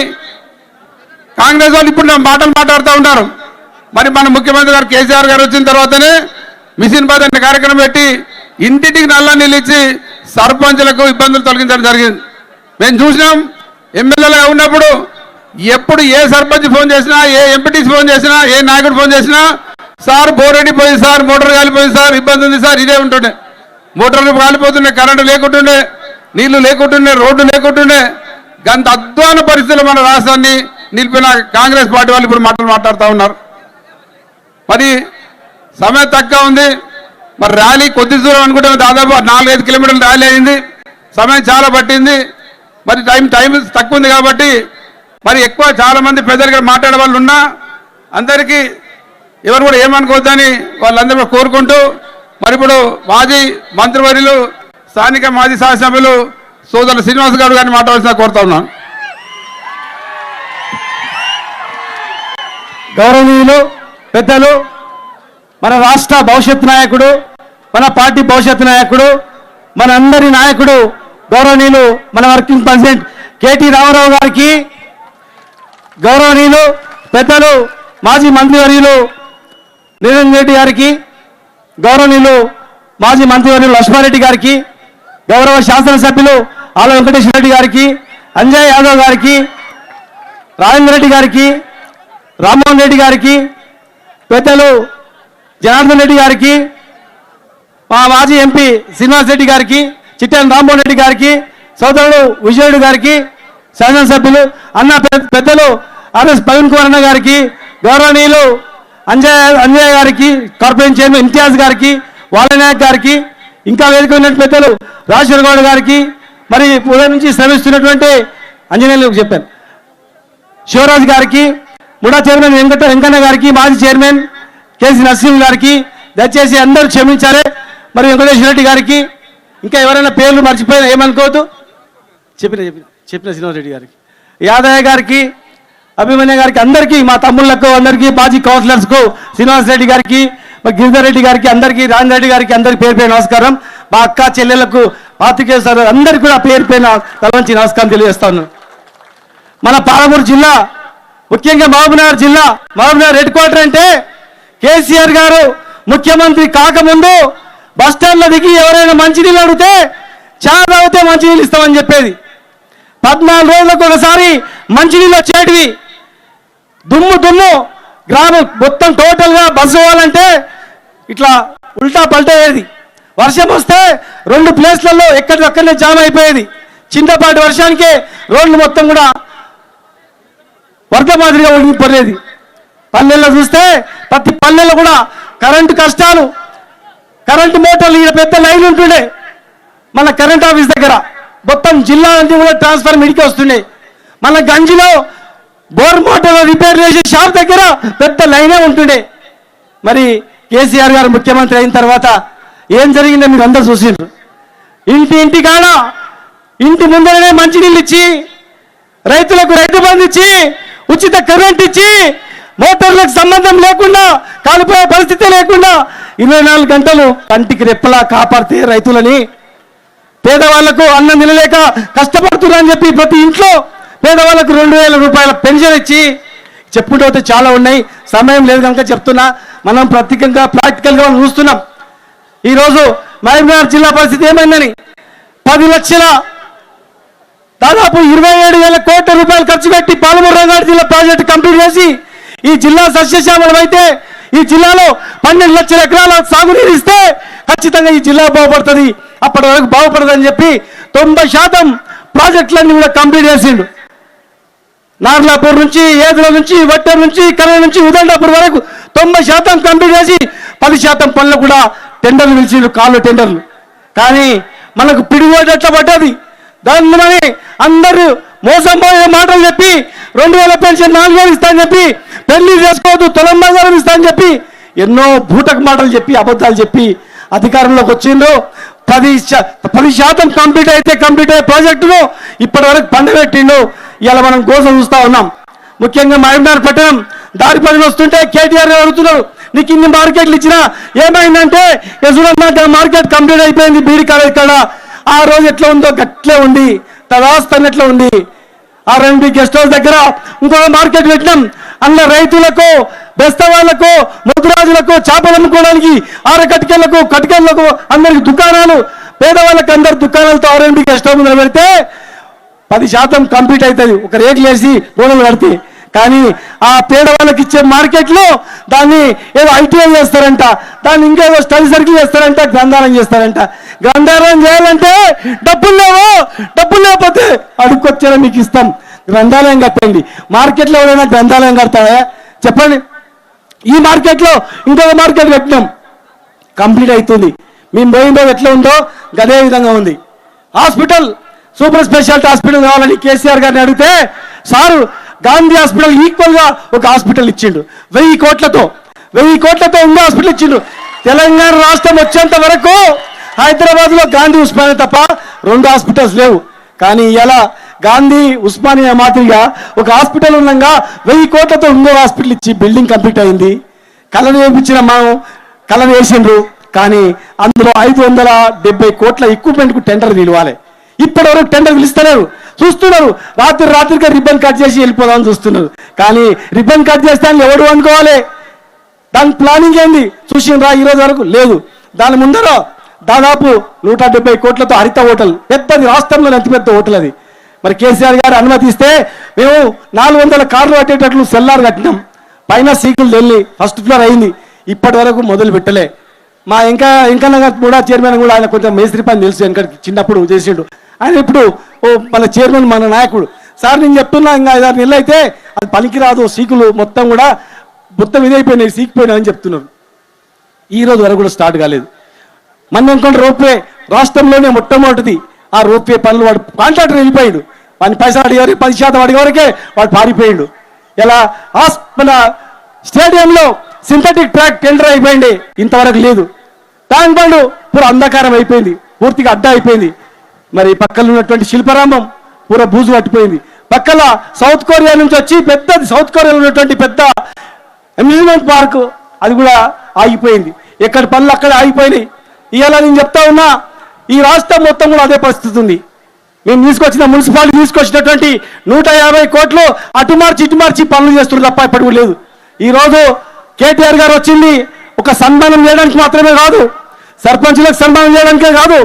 కాంగ్రెస్ వాళ్ళు ఇప్పుడు మాటలు మాట్లాడుతూ ఉంటారు. మరి మన ముఖ్యమంత్రి గారు కేసీఆర్ గారు వచ్చిన తర్వాతనే మిషన్ బాద్ అనే కార్యక్రమం పెట్టి ఇంటింటికి నల్ల నీళ్ళు ఇచ్చి సర్పంచులకు ఇబ్బందులు తొలగించడం జరిగింది. మేము చూసినాం ఎమ్మెల్యేలుగా ఉన్నప్పుడు ఎప్పుడు ఏ సర్పంచ్ ఫోన్ చేసినా ఏ ఎంపీటీసీ ఫోన్ చేసినా ఏ నాయకుడు ఫోన్ చేసినా సార్ బోరెడ్డి పోయింది సార్, మోటార్ కాలిపోయింది సార్, ఇబ్బంది ఉంది సార్, ఇదే ఉంటుండే. మోటార్లు కాలిపోతుండే, కరెంటు లేకుంటుండే, నీళ్లు లేకుంటుండే, రోడ్డు లేకుంటుండే. గంత అధ్వాన పరిస్థితులు మన రాష్ట్రాన్ని నిలిపిన కాంగ్రెస్ పార్టీ వాళ్ళు ఇప్పుడు మాట్లాడుతూ ఉన్నారు. మరి సమయం తక్కువ ఉంది. మరి ర్యాలీ కొద్ది దూరం అనుకుంటే దాదాపు 4-5 కిలోమీటర్ల ర్యాలీ అయింది. సమయం చాలా పట్టింది. మరి టైం తక్కువ ఉంది కాబట్టి మరి ఎక్కువ చాలా మంది పెద్దలుగా మాట్లాడే వాళ్ళు ఉన్నా అందరికీ ఎవరు కూడా ఏమనుకోవద్దని వాళ్ళందరూ కూడా కోరుకుంటూ మరి ఇప్పుడు మాజీ మంత్రివర్యులు స్థానిక మాజీ శాసనసభ్యులు సోదరులు శ్రీనివాస్ గౌడ్ గారిని మాట్లాడాల్సిన కోరుతా ఉన్నాను. గౌరవనీయులు పెద్దలు, మన రాష్ట్ర భవిష్యత్ నాయకుడు, మన పార్టీ భవిష్యత్ నాయకుడు, మన అందరి నాయకుడు గౌరవనీయులు మన వర్కింగ్ ప్రెసిడెంట్ కేటీ రామారావు గారికి, గౌరవనీయులు పెద్దలు మాజీ మంత్రివర్యులు నిరంజన్ రెడ్డి గారికి, గౌరవనీయులు మాజీ మంత్రివర్యులు లక్ష్మారెడ్డి గారికి, గౌరవ శాసనసభ్యులు ఆల వెంకటేశ్వర రెడ్డి గారికి, అంజయ్ యాదవ్ గారికి, రాజేంద్ర రెడ్డి గారికి, రామ్మోహన్ రెడ్డి గారికి, పెద్దలు జనార్దన్ రెడ్డి గారికి, మా మాజీ ఎంపీ శ్రీనివాస్ రెడ్డి గారికి, చిట్టాని రామ్మోహన్ రెడ్డి గారికి, సోదరుడు విజయుడు గారికి, శాసనసభ్యులు అన్న పెద్దలు ఆర్ఎస్ ప్రవీణ్ కుమార్ అన్న గారికి, గౌరవనీయులు అంజయ్ గారికి, కార్పొరేషన్ చైర్మన్ ఇంతియాజ్ గారికి, వాలనాయక్ గారికి, ఇంకా వేదిక ఉన్న పెద్దలు రాజేశ్వర గౌడ్ గారికి, మరి ఉదయం నుంచి శ్రమిస్తున్నటువంటి అంజనేయులకు చెప్పాను శివరాజ్ గారికి, ముడా చైర్మన్ వెంకన్న గారికి, మాజీ చైర్మన్ కేసీ నరసింహ్ గారికి, దయచేసి అందరూ క్షమించాలి. మరి వెంకటేశ్వర రెడ్డి గారికి, ఇంకా ఎవరైనా పేర్లు మర్చిపోయినా ఏమనుకోవద్దు. చెప్పిన శ్రీనివాసరెడ్డి గారికి, యాదయ్య గారికి, అభిమన్య గారికి, అందరికీ మా తమ్ముళ్లకు అందరికీ, మాజీ కౌన్సిలర్స్కు శ్రీనివాస్ రెడ్డి గారికి, గిరిధర్ రెడ్డి గారికి, అందరికీ రాజేంద్ర రెడ్డి గారికి అందరికీ పేరు పేరు నమస్కారం. మా అక్క చెల్లెళ్లకు పాత్రికేయ సార్ అందరికీ కూడా పేరు పేరు తలవంచి నమస్కారం తెలియజేస్తా ఉన్నాను. మన పాలమూరు జిల్లా, ముఖ్యంగా మహబూబ్నగర్ జిల్లా, మహబూబ్నగర్ హెడ్ క్వార్టర్ అంటే కేసీఆర్ గారు ముఖ్యమంత్రి కాకముందు బస్టాండ్లో దిగి ఎవరైనా మంచినీళ్ళు అడిగితే చాలా తాగితే మంచినీళ్ళు ఇస్తామని చెప్పేది. 14 రోజులకు ఒకసారి మంచినీళ్ళు వచ్చేటివి. దుమ్ము గ్రామం మొత్తం టోటల్గా బస్సు పోవాలంటే ఇట్లా ఉల్టా పల్టేది. వర్షం వస్తే 2 ప్లేస్లలో ఎక్కడికక్కడనే జామ్ అయిపోయేది. చిన్నపాటి వర్షానికే రోడ్లు మొత్తం కూడా వరద మాదిరిగా ఉండిపోయేది. పల్లెల్లో చూస్తే ప్రతి పల్లెల్లో కూడా కరెంటు కష్టాలు, కరెంటు మోటార్లు ఈడ పెద్ద లైన్ ఉంటుండే. మన కరెంట్ ఆఫీస్ దగ్గర మొత్తం జిల్లా నుంచి కూడా ట్రాన్స్ఫర్ మీడికి వస్తుండే. మన గంజిలో బోర్ మోటార్ రిపేర్ చేసే షాప్ దగ్గర పెద్ద లైనే ఉంటుండే. మరి కేసీఆర్ గారు ముఖ్యమంత్రి అయిన తర్వాత ఏం జరిగిందో మీరు అందరూ చూసిండ్రు. ఇంటికాడ ఇంటి ముందరనే మంచినీళ్ళు ఇచ్చి, రైతులకు రైతు బంధు ఇచ్చి, ఉచిత కరెంట్ ఇచ్చి, మోటార్లకు సంబంధం లేకుండా కాలిపోయే పరిస్థితి లేకుండా 24 గంటలు కంటికి రెప్పలా కాపాడితే రైతులని, పేదవాళ్లకు అన్నం నిలలేక కష్టపడుతున్నారని చెప్పి ప్రతి ఇంట్లో పేదవాళ్లకు 2000 రూపాయల పెన్షన్ ఇచ్చి చెప్పుకుంటూ చాలా ఉన్నాయి. సమయం లేదు కనుక చెప్తున్నా. మనం ప్రత్యేకంగా ప్రాక్టికల్గా చూస్తున్నాం. ఈరోజు మహబూబ్నగర్ జిల్లా పరిస్థితి ఏమైందని 10 లక్షల దాదాపు 27,000 కోట్ల రూపాయలు ఖర్చు పెట్టి పాలమూరు రంగారెడ్డి జిల్లా ప్రాజెక్టు కంప్లీట్ చేసి ఈ జిల్లా సస్యశ్యామలం అయితే ఈ జిల్లాలో 12 లక్షల ఎకరాల సాగునీరు ఇస్తే ఖచ్చితంగా ఈ జిల్లా బాగుపడుతుంది, అప్పటి వరకు బాగుపడదని చెప్పి 90% ప్రాజెక్టులన్నీ కూడా కంప్లీట్ చేసిండు. నార్లాపూర్ నుంచి, ఏదుల నుంచి, వట్టూరు నుంచి, కర్నూలు నుంచి, ఉదండాపూర్ వరకు 90% కంప్లీట్ చేసి 10% పనులు కూడా టెండర్లు పిలిచిండు, కాళ్ళు టెండర్లు. కానీ మనకు పిడిగోడు ఎట్లా పడ్డది, దాన్ని అందరూ మోసం పోయే మాటలు చెప్పి 2000 పెన్షన్ 4000 ఇస్తా అని చెప్పి, పెళ్లి చేసుకోవద్దు తులం బంగారం ఇస్తా అని చెప్పి ఎన్నో బూటకు మాటలు చెప్పి అబద్ధాలు చెప్పి అధికారంలోకి వచ్చిండ్రు. 10% కంప్లీట్ అయ్యే ప్రాజెక్టును ఇప్పటి వరకు పండబెట్టిండు. ఇలా మనం కోసం చూస్తా ఉన్నాం. ముఖ్యంగా మహబూబ్నగర్ పట్టణం దారి పైన వస్తుంటే కేటీఆర్ అడుగుతున్నారు, నీకు ఇన్ని మార్కెట్లు ఇచ్చినా ఏమైందంటే చూడండి మార్కెట్ కంప్లీట్ అయిపోయింది బీడి కాడ ఇక్కడ. ఆ రోజు ఎట్లా ఉందో గట్లే ఉంది, తదాస్తన్ ఎట్లా ఉంది. R&B గెస్ట్ హౌస్ దగ్గర ఇంకొక మార్కెట్ పెట్టినాం. అందులో రైతులకు, బెస్తవాళ్లకు, ముద్రాజులకు, చేపలు అమ్ముకోవడానికి, ఆరకటికలకు, కటికలకు అందరికి దుకాణాలు, పేదవాళ్ళకి అందరు దుకాణాలతో R&B గెస్ట్ హౌస్ ముందు పెడితే 10% కంప్లీట్ అవుతుంది ఒక రేట్లు వేసి గోడలు కడితే. కానీ ఆ పేదవాళ్ళకి ఇచ్చే మార్కెట్లో దాన్ని ఏదో ITI చేస్తారంట, దాన్ని ఇంకేదో స్టడీ సర్కిల్ చేస్తారంట, గ్రంథాలయం చేస్తారంట. గ్రంథాలయం చేయాలంటే డబ్బులు లేవు, డబ్బులు లేకపోతే అడుక్కొచ్చేలా మీకు ఇస్తాం, గ్రంథాలయం కట్టండి. మార్కెట్లో ఎవరైనా గ్రంథాలయం కడతారా చెప్పండి? ఈ మార్కెట్లో ఇంకొక మార్కెట్ కట్టినాం, కంప్లీట్ అవుతుంది. మేము పోయిందో ఎట్లా ఉందో అదే విధంగా ఉంది. హాస్పిటల్, సూపర్ స్పెషాలిటీ హాస్పిటల్ కావాలని కేసీఆర్ గారిని అడిగితే సారు గాంధీ హాస్పిటల్ ఈక్వల్ గా ఒక హాస్పిటల్ ఇచ్చిండు. 1000 కోట్లతో ఉండే హాస్పిటల్ ఇచ్చిండు. తెలంగాణ రాష్ట్రం వచ్చేంత వరకు హైదరాబాద్ లో గాంధీ ఉస్మానియా తప్ప 2 హాస్పిటల్స్ లేవు. కానీ ఇలా గాంధీ ఉస్మానియా మాదిరిగా ఒక హాస్పిటల్ ఉండగా 1000 కోట్లతో ఇంకో హాస్పిటల్ ఇచ్చి బిల్డింగ్ కంప్లీట్ అయింది. కళను వేయించిన మనం కళను వేసిండ్రు. కానీ అందులో 570 కోట్ల ఎక్విప్మెంట్ కు టెండర్ నిలవాలి. ఇప్పటి వరకు టెండర్ పిలుస్తలేరు, చూస్తున్నారు. రాత్రిగా రిబ్బన్ కట్ చేసి వెళ్ళిపోదామని చూస్తున్నారు. కానీ రిబ్బన్ కట్ చేస్తే ఎవడు అనుకోవాలి? దాని ప్లానింగ్ ఏంది చూసిండ్రా? ఈ రోజు వరకు లేదు. దాని ముందర దాదాపు 170 కోట్లతో హరిత హోటల్, పెద్దది, రాష్ట్రంలో అతి పెద్ద హోటల్ అది. మరి కేసీఆర్ గారు అనుమతిస్తే మేము 400 కార్లు కట్టేటట్లు సెల్లార్ కట్టినాం. పైన సీకులు వెళ్ళి ఫస్ట్ ఫ్లోర్ అయింది, ఇప్పటి వరకు మొదలు పెట్టలే. మా ఇంకా కూడా చైర్మన్ కూడా ఆయన కొంచెం మేస్త్రి పని తెలుసు, వెనక చిన్నప్పుడు చేసిండు. ఆయన ఇప్పుడు మన చైర్మన్, మన నాయకుడు. సార్ నేను చెప్తున్నా, ఇంకా 5-6 నెలలు అయితే అది పనికిరాదు, సీకులు మొత్తం కూడా ఇదైపోయినాయి, సీకిపోయినాయి అని చెప్తున్నారు. ఈ రోజు వరకు కూడా స్టార్ట్ కాలేదు. మన అనుకుంటే రోప్వే రాష్ట్రంలోనే మొట్టమొదటిది. ఆ రోప్వే పనులు వాడు కాంట్రాక్టర్ వెళ్ళిపోయాడు. వాడిని పైసలు అడిగారు, 10% అడిగే వరకే వాడు పారిపోయాడు. ఇలా మన స్టేడియంలో సింథటిక్ ట్రాక్ టెండర్ అయిపోయింది, ఇంతవరకు లేదు. ట్యాంక్ బండ్ పూర అంధకారం అయిపోయింది, పూర్తిగా అడ్డా అయిపోయింది. మరి పక్కన ఉన్నటువంటి శిల్పరామం పూర బూజు పట్టిపోయింది. పక్కన సౌత్ కొరియా నుంచి వచ్చి పెద్దది, సౌత్ కొరియాలో ఉన్నటువంటి పెద్ద అమ్యూజ్మెంట్ పార్క్ అది కూడా ఆగిపోయింది. ఎక్కడ పనులు అక్కడ ఆగిపోయినాయి. ఇవాళ నేను చెప్తా ఉన్నా, ఈ రాష్ట్రం మొత్తం కూడా అదే పరిస్థితి ఉంది. మేము తీసుకొచ్చిన మున్సిపాలిటీ తీసుకొచ్చినటువంటి 150 కోట్లు అటు మార్చి పనులు చేస్తున్నారు తప్ప ఎప్పటికీ లేదు. ఈరోజు కేటీఆర్ గారు వచ్చింది ఒక సన్మానం చేయడానికి మాత్రమే కాదు, సర్పంచులకు సన్మానం చేయడానికే కాదు,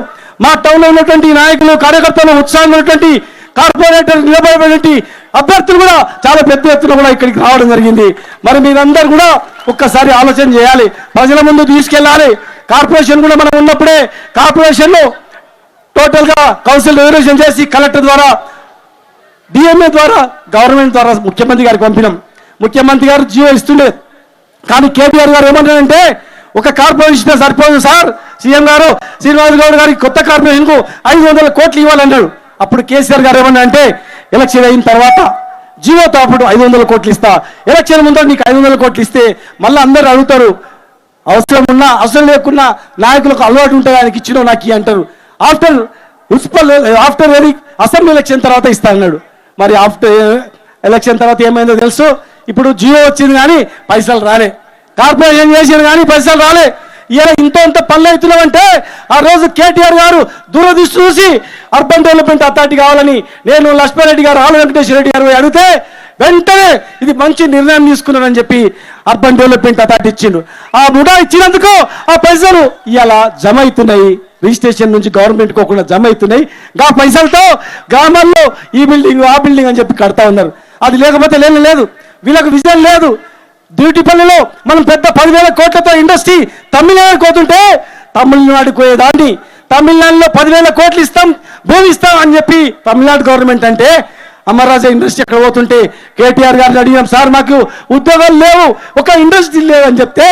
మా టౌన్లో ఉన్నటువంటి నాయకులు, కార్యకర్తలు, ఉత్సాహంగా ఉన్నటువంటి కార్పొరేటర్, నిలబడేటువంటి అభ్యర్థులు కూడా చాలా పెద్ద ఎత్తున కూడా ఇక్కడికి రావడం జరిగింది. మరి మీరందరూ కూడా ఒక్కసారి ఆలోచన చేయాలి, ప్రజల ముందు తీసుకెళ్ళాలి. కార్పొరేషన్ కూడా మనం ఉన్నప్పుడే కార్పొరేషన్ టోటల్ గా కౌన్సిల్ రెజల్యూషన్ చేసి కలెక్టర్ ద్వారా, డిఎంఏ ద్వారా, గవర్నమెంట్ ద్వారా ముఖ్యమంత్రి గారికి పంపినాం. ముఖ్యమంత్రి గారు జియో ఇస్తుండే. కానీ కేటీఆర్ గారు ఏమంటారంటే ఒక కార్పొరేషన్ సరిపోదు సార్, సీఎం గారు శ్రీనివాస్ గౌడ్ గారికి కొత్త కార్పొరేషన్ కు 500 కోట్లు ఇవ్వాలన్నాడు. అప్పుడు కేసీఆర్ గారు ఏమన్నా అంటే ఎలక్షన్ అయిన తర్వాత జియోతో అప్పుడు 500 కోట్లు ఇస్తా, ఎలక్షన్ ముందు నీకు 500 కోట్లు ఇస్తే మళ్ళీ అందరూ అడుగుతారు, అవసరం ఉన్నా అవసరం లేకున్నా నాయకులకు అలవాటు ఉంటుంది, ఆయనకి ఇచ్చినో నాకు అంటారు. ఆఫ్టర్ అసెంబ్లీ ఎలక్షన్ తర్వాత ఇస్తా అన్నాడు. మరి ఆఫ్టర్ ఎలక్షన్ తర్వాత ఏమైందో తెలుసు. ఇప్పుడు జియో వచ్చింది కానీ పైసలు రాలే, కార్పొరేషన్ చేసింది కానీ పైసలు రాలే. ఇలా ఇంత పనులు అవుతున్నామంటే ఆ రోజు కేటీఆర్ గారు దూరదృష్టి చూసి అర్బన్ డెవలప్మెంట్ అథారిటీ కావాలని నేను, లక్ష్మారెడ్డి గారు, ఆల వెంకటేశ్వర రెడ్డి గారు అడిగితే వెంటనే ఇది మంచి నిర్ణయం తీసుకున్నారని చెప్పి అర్బన్ డెవలప్మెంట్ అథారిటీ ఇచ్చిండు. ఆ ముఠా ఇచ్చినందుకు ఆ పైసలు ఇలా జమ అవుతున్నాయి, రిజిస్ట్రేషన్ నుంచి గవర్నమెంట్ కోకుండా జమ అవుతున్నాయి. ఆ పైసలతో గ్రామాల్లో ఈ బిల్డింగ్ ఆ బిల్డింగ్ అని చెప్పి కడతా ఉన్నారు. అది లేకపోతే లేదు, వీళ్ళకు విజన్ లేదు. డ్యూటీపల్లిలో మనం పెద్ద 10,000 కోట్లతో ఇండస్ట్రీ తమిళనాడుకు పోతుంటే తమిళనాడుకు పోయేదాన్ని తమిళనాడులో 10,000 కోట్లు ఇస్తాం భూమి ఇస్తాం అని చెప్పి తమిళనాడు గవర్నమెంట్ అంటే అమర్రాజా ఇండస్ట్రీ ఎక్కడ పోతుంటే కేటీఆర్ గారిని అడిగాం, సార్ మాకు ఉద్యోగాలు లేవు, ఒక ఇండస్ట్రీ లేవు అని చెప్తే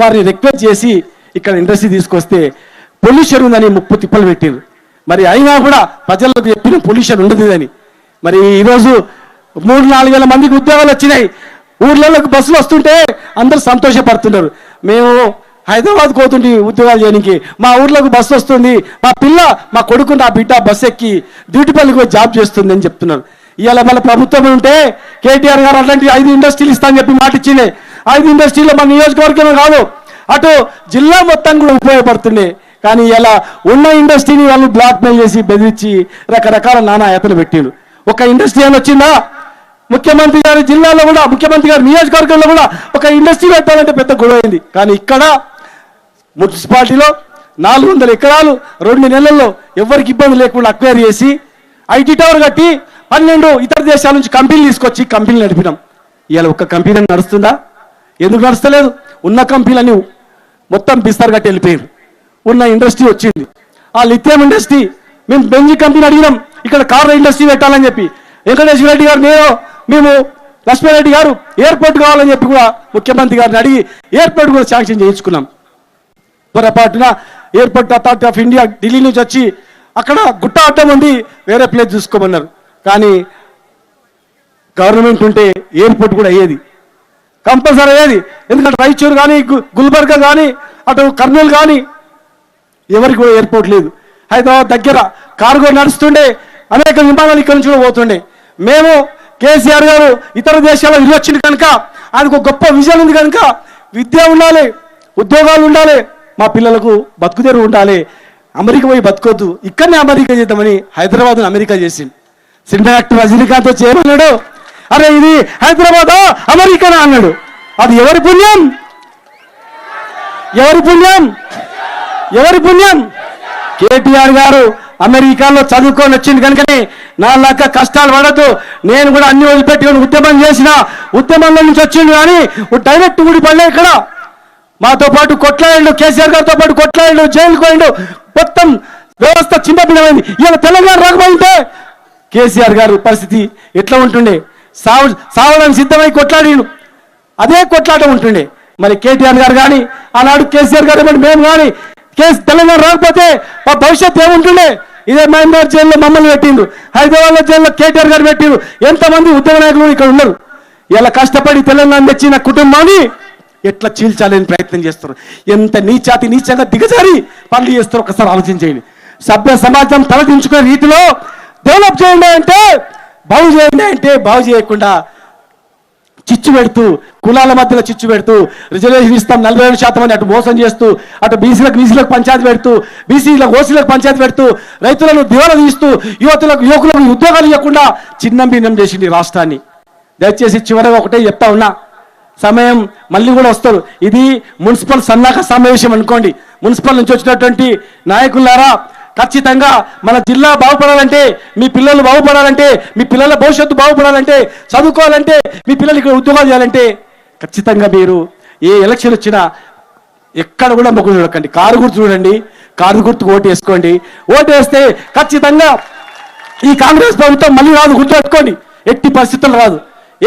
వారిని రిక్వెస్ట్ చేసి ఇక్కడ ఇండస్ట్రీ తీసుకొస్తే పొల్యూషన్ ఉందని ముప్పు తిప్పలు పెట్టారు. మరి అయినా కూడా ప్రజలకు చెప్పిన పొల్యూషన్ ఉండదు అని. మరి ఈరోజు 3-4 వేల మందికి ఉద్యోగాలు వచ్చినాయి. ఊర్లలోకి బస్సులు వస్తుంటే అందరూ సంతోషపడుతున్నారు. మేము హైదరాబాద్ పోతుంటే ఉద్యోగాలు చేయడానికి మా ఊర్లోకి బస్సు వస్తుంది, మా పిల్ల మా కొడుకు నా బిడ్డ బస్సు ఎక్కి డ్యూటీపల్లికి పోయి జాబ్ చేస్తుంది అని చెప్తున్నారు. ఇవాళ మన ప్రభుత్వం ఉంటే కేటీఆర్ గారు అలాంటి 5 ఇండస్ట్రీలు ఇస్తామని చెప్పి మాట ఇచ్చిండే. 5 ఇండస్ట్రీలో మన నియోజకవర్గమే కాదు అటు జిల్లా మొత్తం కూడా ఉపయోగపడుతుండే. కానీ ఇలా ఉన్న ఇండస్ట్రీని వాళ్ళు బ్లాక్ మెయిల్ చేసి బెదిరించి రకరకాల నానా యాతలు పెట్టిండు. ఒక ఇండస్ట్రీ అని వచ్చిందా? ముఖ్యమంత్రి గారి జిల్లాలో కూడా ముఖ్యమంత్రి గారి నియోజకవర్గంలో కూడా ఒక ఇండస్ట్రీ పెట్టాలంటే పెద్ద గొడవ అయింది. కానీ ఇక్కడ మున్సిపాలిటీలో 400 ఎకరాలు 2 నెలల్లో ఎవరికి ఇబ్బంది లేకుండా అక్వైర్ చేసి ఐటీ టవర్ కట్టి 12 ఇతర దేశాల నుంచి కంపెనీలు తీసుకొచ్చి కంపెనీలు నడిపినాం. ఇవాళ ఒక్క కంపెనీ నడుస్తుందా? ఎందుకు నడుస్తలేదు? ఉన్న కంపెనీలని మొత్తం బిస్తర్ కట్టి వెళ్ళిపోయారు. ఉన్న ఇండస్ట్రీ వచ్చింది. ఆ లిథియం ఇండస్ట్రీ మేము బెంజీ కంపెనీ అడిగినాం ఇక్కడ కార్ల ఇండస్ట్రీ పెట్టాలని చెప్పి. వెంకటేశ్వర రెడ్డి గారు మేము లక్ష్మీరెడ్డి గారు ఎయిర్పోర్ట్ కావాలని చెప్పి కూడా ముఖ్యమంత్రి గారిని అడిగి ఎయిర్పోర్ట్ కూడా శాంక్షన్ చేయించుకున్నాం. పొరపాటున airport authority of India Delhi నుంచి వచ్చి అక్కడ గుట్ట అడ్డం ఉంది, వేరే ప్లేస్ చూసుకోమన్నారు. కానీ గవర్నమెంట్ ఉంటే ఎయిర్పోర్ట్ కూడా అయ్యేది, కంపల్సరీ అయ్యేది. ఎందుకంటే రాయచూరు కానీ గుల్బర్గా కానీ అటు కర్నూలు కానీ ఎవరికి కూడా ఎయిర్పోర్ట్ లేదు. హైదరాబాద్ దగ్గర కార్గో నడుస్తుండే, అనేక విమానాలు ఇక్కడ నుంచి కూడా పోతుండే. మేము కేసీఆర్ గారు ఇతర దేశాల్లో వచ్చింది కనుక ఆయనకు గొప్ప విజన్ ఉంది కనుక విద్య ఉండాలి, ఉద్యోగాలు ఉండాలి, మా పిల్లలకు బతుకుదేరు ఉండాలి, అమెరికా పోయి బతుకోద్దు, ఇక్కడనే అమెరికా చేద్దామని హైదరాబాద్ను అమెరికా చేసింది. సినిమా యాక్టర్ రజనీకాంత్ చేయమన్నాడు, అరే ఇది హైదరాబాదా అమెరికానా అన్నాడు. అది ఎవరి పుణ్యం? ఎవరి పుణ్యం? ఎవరి పుణ్యం? కేటీఆర్ గారు అమెరికాలో చదువుకొని వచ్చింది కనుకనే నా లెక్క కష్టాలు పడద్దు, నేను కూడా అన్ని వదిలిపెట్టుకొని ఉద్యమం చేసిన ఉద్యమంలో నుంచి వచ్చిండు. కానీ డైరెక్ట్ ఊడి పడలే. ఇక్కడ మాతో పాటు కొట్లాడిండు, కేసీఆర్ గారితో పాటు కొట్లాడిండు, జైలుకు పోయిండు, మొత్తం వ్యవస్థ చిన్నపిల్లమైంది. ఇలా తెలంగాణ రాకపోయింటే కేసీఆర్ గారు పరిస్థితి ఎట్లా ఉంటుండే? సావడానికి సిద్ధమై కొట్లాడిండు, అదే కొట్లాట ఉంటుండే. మరి కేటీఆర్ గారు కానీ ఆనాడు కేసీఆర్ గారు మేము కానీ తెలంగాణ రాకపోతే మా భవిష్యత్తు ఏముంటుండే? ఇదే మహేందర్ జైల్లో మమ్మల్ని పెట్టిండు, హైదరాబాద్లో జైల్లో కేటీఆర్ గారు పెట్టిండు, ఎంతమంది ఉద్యమ నాయకులు ఇక్కడ ఉన్నారు. ఇలా కష్టపడి తెలంగాణ తెచ్చిన కుటుంబాన్ని ఎట్లా చీల్చాలని ప్రయత్నం చేస్తారు. ఎంత నీచంగా దిగజారి పనులు చేస్తారు ఒకసారి ఆలోచించేయండి. సభ్య సమాజం తలదించుకునే రీతిలో డెవలప్ చేయండి అంటే బాగు చేయండి అంటే బాగు చేయకుండా చిచ్చు పెడుతూ, కులాల మధ్యలో చిచ్చు పెడుతూ, రిజర్వేషన్ ఇస్తాం 47% అని అటు మోసం చేస్తూ, అటు బీసీలకు పంచాయతీ పెడుతూ, బీసీలకు ఓసీలకు పంచాయతీ పెడుతూ, రైతులను దివాలా తీస్తూ, యువకులకు ఉద్యోగాలు ఇవ్వకుండా చిన్నం భిన్నం చేసింది రాష్ట్రాన్ని. దయచేసి చివరగా ఒకటే చెప్తా ఉన్నా, సమయం మళ్ళీ కూడా వస్తారు. ఇది మున్సిపల్ సన్నాహక సమావేశం అనుకోండి. మున్సిపల్ నుంచి వచ్చినటువంటి నాయకులారా, ఖచ్చితంగా మన జిల్లా బాగుపడాలంటే, మీ పిల్లలు బాగుపడాలంటే, మీ పిల్లల భవిష్యత్తు బాగుపడాలంటే, చదువుకోవాలంటే, మీ పిల్లలు ఇక్కడ ఉద్యోగాలు చేయాలంటే ఖచ్చితంగా మీరు ఏ ఎలక్షన్ వచ్చినా ఎక్కడ కూడా మొగ్గు చూడకండి, కారు గుర్తు చూడండి, కారు గుర్తుకు ఓటు వేసుకోండి. ఓటు వేస్తే ఖచ్చితంగా ఈ కాంగ్రెస్ ప్రభుత్వం మళ్ళీ రాదు, గుర్తుపెట్టుకోండి. ఎట్టి పరిస్థితుల్లో రాదు.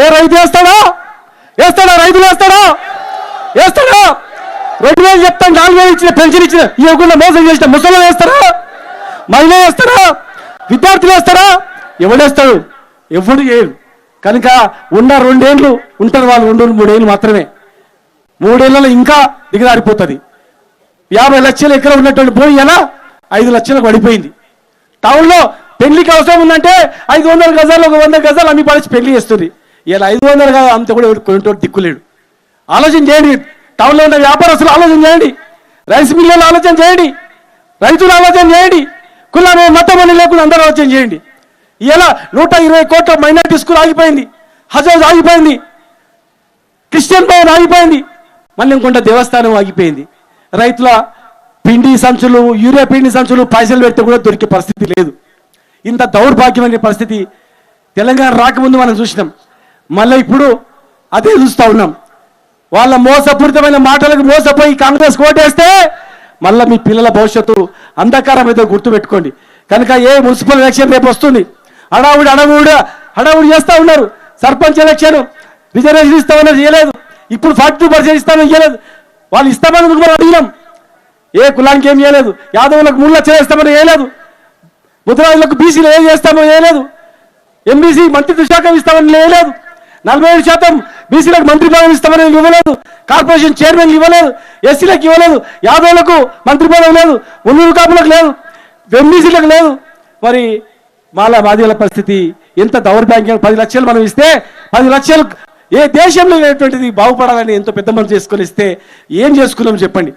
ఏ రైతు వేస్తాడా? రైతులు వేస్తాడా? 2,000 చెప్తాను, 4,000 ఇచ్చిన పెన్షన్ ఇచ్చిన ఇవ్వకుండా మోసం చేసిన ముసలు వేస్తారా? మహిళ వేస్తారా? విద్యార్థులు వేస్తారా? ఎవడేస్తాడు? ఎవడు చేయడు. కనుక ఉన్న 2 ఏళ్ళు ఉంటారు వాళ్ళు, 2-3 ఏళ్ళు మాత్రమే. 3 ఏళ్ళలో ఇంకా దిగజారిపోతుంది. 50 లక్షల ఎకరం ఉన్నటువంటి భూమి ఎలా 5 లక్షలకు పడిపోయింది. టౌన్లో పెళ్లికి అవసరం ఉందంటే 500 గజాలు, 100 గజాలు అమ్మి పడిచి పెళ్లి చేస్తుంది. ఇలా 500 గజాలు అంత కూడా కొనేటోడు దిక్కులేడు. ఆలోచన చేయండి. టౌన్లో ఉన్న వ్యాపారస్తులు ఆలోచన చేయండి, రైస్ మిల్లులు ఆలోచన చేయండి, రైతులు ఆలోచన చేయండి, కులం మతం అని లేకుండా అందరూ ఆలోచన చేయండి. ఇలా 120 కోట్ల మైనార్టీ స్కూల్ ఆగిపోయింది, హజ్ ఆగిపోయింది, క్రిస్టియన్ భవన్ ఆగిపోయింది, మళ్ళీ ఇంకొంత దేవస్థానం ఆగిపోయింది. రైతుల పిండి సంచులు, యూరియా పిండి సంచులు పైసలు పెడితే కూడా దొరికే పరిస్థితి లేదు. ఇంత దౌర్భాగ్యమైన పరిస్థితి తెలంగాణ రాకముందు మనం చూసినాం. మళ్ళీ ఇప్పుడు అదే చూస్తూ ఉన్నాం. వాళ్ళ మోసపూరితమైన మాటలకు మోసపోయి కాంగ్రెస్ ఓటేస్తే మళ్ళీ మీ పిల్లల భవిష్యత్తు అంధకారం ఏదో గుర్తుపెట్టుకోండి. కనుక ఏ మున్సిపల్ ఎలక్షన్ రేపు వస్తుంది, హడావుడి చేస్తూ ఉన్నారు. సర్పంచ్ ఎలక్షన్ రిజర్వేషన్ ఇస్తామని చేయలేదు, ఇప్పుడు 42% ఇస్తామని చేయలేదు. వాళ్ళు ఇస్తామని మనం అడిగినాం, ఏ కులానికి ఏం చేయలేదు. యాదవులకు 3 లక్షలు ఇస్తామని చేయలేదు, ముద్రాజులకు బీసీలు ఏం చేస్తామని చేయలేదు, ఎంబీసీ మంత్రిత్వ శాఖ ఇస్తామని లేదు, 47% బీసీలకు మంత్రి పదవి ఇస్తామని ఇవ్వలేదు, కార్పొరేషన్ చైర్మన్ ఇవ్వలేదు, ఎస్సీలకు ఇవ్వలేదు, యాదవులకు మంత్రి పదవి లేదు, ఉన్నూరు కాపులకు లేదు, ఎంబీసీలకు లేదు. మరి మాదిగల పరిస్థితి ఎంత దౌర్భాగ్యం. 10 లక్షలు మనం ఇస్తే 10 లక్షలు ఏ దేశంలో లేనటువంటిది బాగుపడాలని ఎంతో పెద్ద మనసు చేసుకొని ఇస్తే ఏం చేసుకున్నాం చెప్పండి.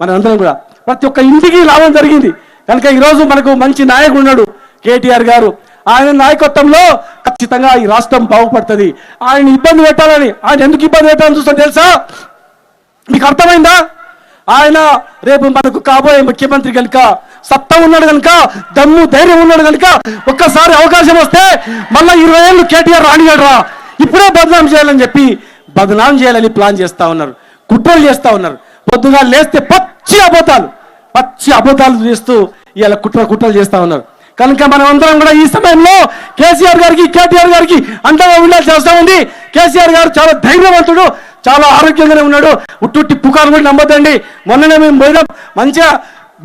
మన అందరం కూడా ప్రతి ఒక్క ఇంటికి లాభం జరిగింది. కనుక ఈరోజు మనకు మంచి నాయకుడు ఉన్నాడు కేటీఆర్ గారు. ఆయన నాయకత్వంలో ఖచ్చితంగా ఈ రాష్ట్రం బాగుపడుతుంది. ఆయన ఇబ్బంది పెట్టాలని, ఆయన ఎందుకు ఇబ్బంది పెట్టాలని చూస్తాం తెలుసా? మీకు అర్థమైందా? ఆయన రేపు మనకు కాబోయే ముఖ్యమంత్రి కనుక సత్తా ఉన్నాడు కనుక, దమ్ము ధైర్యం ఉన్నాడు కనుక ఒక్కసారి అవకాశం వస్తే మళ్ళీ 20 ఏళ్ళు కేటీఆర్ రానిగడరా, ఇప్పుడే బదనాం చేయాలని చెప్పి బదనాం చేయాలని ప్లాన్ చేస్తా ఉన్నారు, కుట్రలు చేస్తా ఉన్నారు. పొద్దుగా లేస్తే పచ్చి అబద్ధాలు చేస్తూ ఇలా కుట్రలు చేస్తా ఉన్నారు. కనుక మనం అందరం కూడా ఈ సమయంలో కేసీఆర్ గారికి కేటీఆర్ గారికి అండగా ఉండాల్సిన అవసరం ఉంది. కేసీఆర్ గారు చాలా ధైర్యవంతుడు, చాలా ఆరోగ్యంగానే ఉన్నాడు. ఉట్టుట్టి పుకారు కూడా నమ్మద్దండి. మొన్ననే మేము పోయినాం, మంచిగా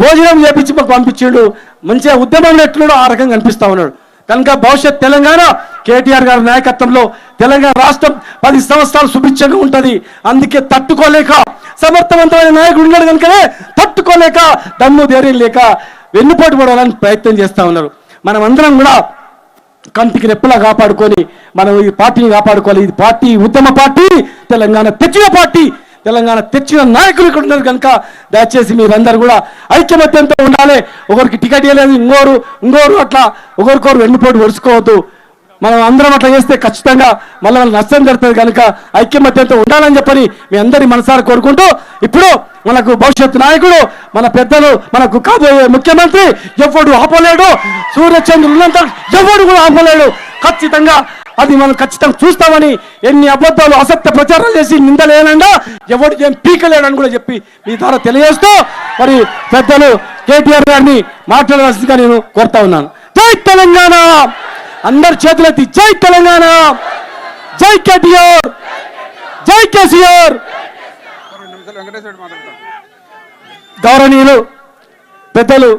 భోజనం చేపించి మాకు పంపించాడు, మంచిగా ఉద్యమంలో ఎట్లున్నాడో ఆ రకంగా కనిపిస్తా ఉన్నాడు. కనుక భవిష్యత్ తెలంగాణ కేటీఆర్ గారి నాయకత్వంలో తెలంగాణ రాష్ట్రం 10 సంవత్సరాలు సుభిక్షంగా ఉంటుంది. అందుకే తట్టుకోలేక సమర్థవంతమైన నాయకుడు ఉన్నాడు కనుకనే తట్టుకోలేక దమ్ము ధైర్యం లేక వెన్నుపోటు పడాలని ప్రయత్నం చేస్తూ ఉన్నారు. మనం అందరం కూడా కంటికి రెప్పలా కాపాడుకొని మనం ఈ పార్టీని కాపాడుకోవాలి. ఇది పార్టీ ఉద్యమ పార్టీ, తెలంగాణ తెచ్చిన పార్టీ, తెలంగాణ తెచ్చిన నాయకులు ఇక్కడ ఉన్నారు. కనుక దయచేసి మీరందరూ కూడా ఐక్యమత్యంతో ఉండాలి. ఒకరికి టికెట్ ఇవ్వలేదు, ఇంకోరు అట్లా ఒకరికొరు వెన్నుపోటు వరుసుకోవద్దు. మనం అందరం అట్లా చేస్తే ఖచ్చితంగా మళ్ళీ వాళ్ళకి నష్టం జరుగుతుంది. కనుక ఐక్యమత్యంతో ఉండాలని చెప్పని మీ అందరి మనసారా కోరుకుంటూ, ఇప్పుడు మనకు భవిష్యత్తు నాయకుడు, మన పెద్దలు, మనకు కాబోయే ముఖ్యమంత్రి ఎవడు ఆపలేడు. సూర్యచంద్రులు ఉన్నంత ఎవడు కూడా ఆపలేడు. ఖచ్చితంగా అది మనం ఖచ్చితంగా చూస్తామని, ఎన్ని అబద్ధాలు అసత్య ప్రచారం చేసి నిందలేనండా ఎవరికి ఏం పీకలేడని కూడా చెప్పి మీ ద్వారా తెలియజేస్తూ, మరి పెద్దలు కేటీఆర్ గారిని మాట్లాడవలసిందిగా నేను కోరుతా ఉన్నాను. జై తెలంగాణ, అందరి చేతులెత్తి జై తెలంగాణ, జై కేటీఆర్, జై కేసీఆర్. గౌరవనీయులు పెద్దలు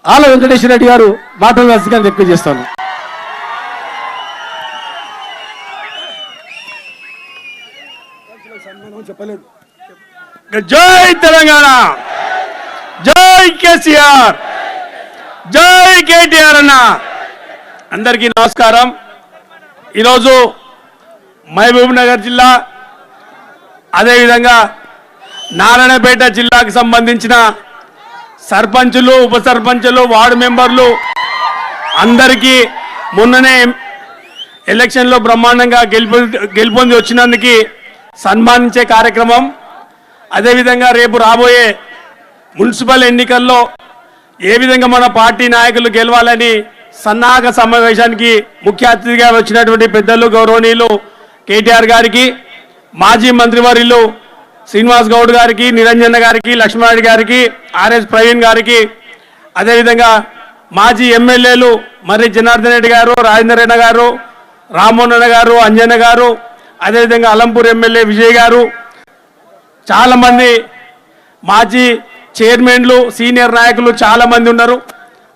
ఆల వెంకటేశ్వర రెడ్డి గారు మాట్లాడవలసిందిగా రిక్వెస్ట్ చేస్తాను. జై తెలంగాణ, జై కేసీఆర్, జై కేటీఆర్ అన్న. అందరికీ నమస్కారం. ఈరోజు మహబూబ్ నగర్ జిల్లా, అదేవిధంగా నారాయణపేట జిల్లాకు సంబంధించిన సర్పంచులు, ఉప సర్పంచులు, వార్డు మెంబర్లు అందరికీ మొన్ననే ఎలక్షన్లో బ్రహ్మాండంగా గెలుపొంది వచ్చినందుకు సన్మానించే కార్యక్రమం, అదేవిధంగా రేపు రాబోయే మున్సిపల్ ఎన్నికల్లో ఏ విధంగా మన పార్టీ నాయకులు గెలవాలని సన్నాహక సమావేశానికి ముఖ్య అతిథిగా వచ్చినటువంటి పెద్దలు గౌరవనీయులు కేటీఆర్ గారికి, మాజీ మంత్రివర్యులు శ్రీనివాస్ గౌడ్ గారికి, నిరంజన్ గారికి, లక్ష్మారెడ్డి గారికి, ఆర్ఎస్ ప్రవీణ్ గారికి, అదేవిధంగా మాజీ ఎమ్మెల్యేలు మర్రి జనార్దన్ రెడ్డి గారు, రాజేందర్ రెడ్డి గారు, రామ్మోహన్ గారు, అంజన్న గారు, అదేవిధంగా అలంపూర్ ఎమ్మెల్యే విజయ్ గారు, చాలామంది మాజీ చైర్మన్లు, సీనియర్ నాయకులు చాలామంది ఉన్నారు.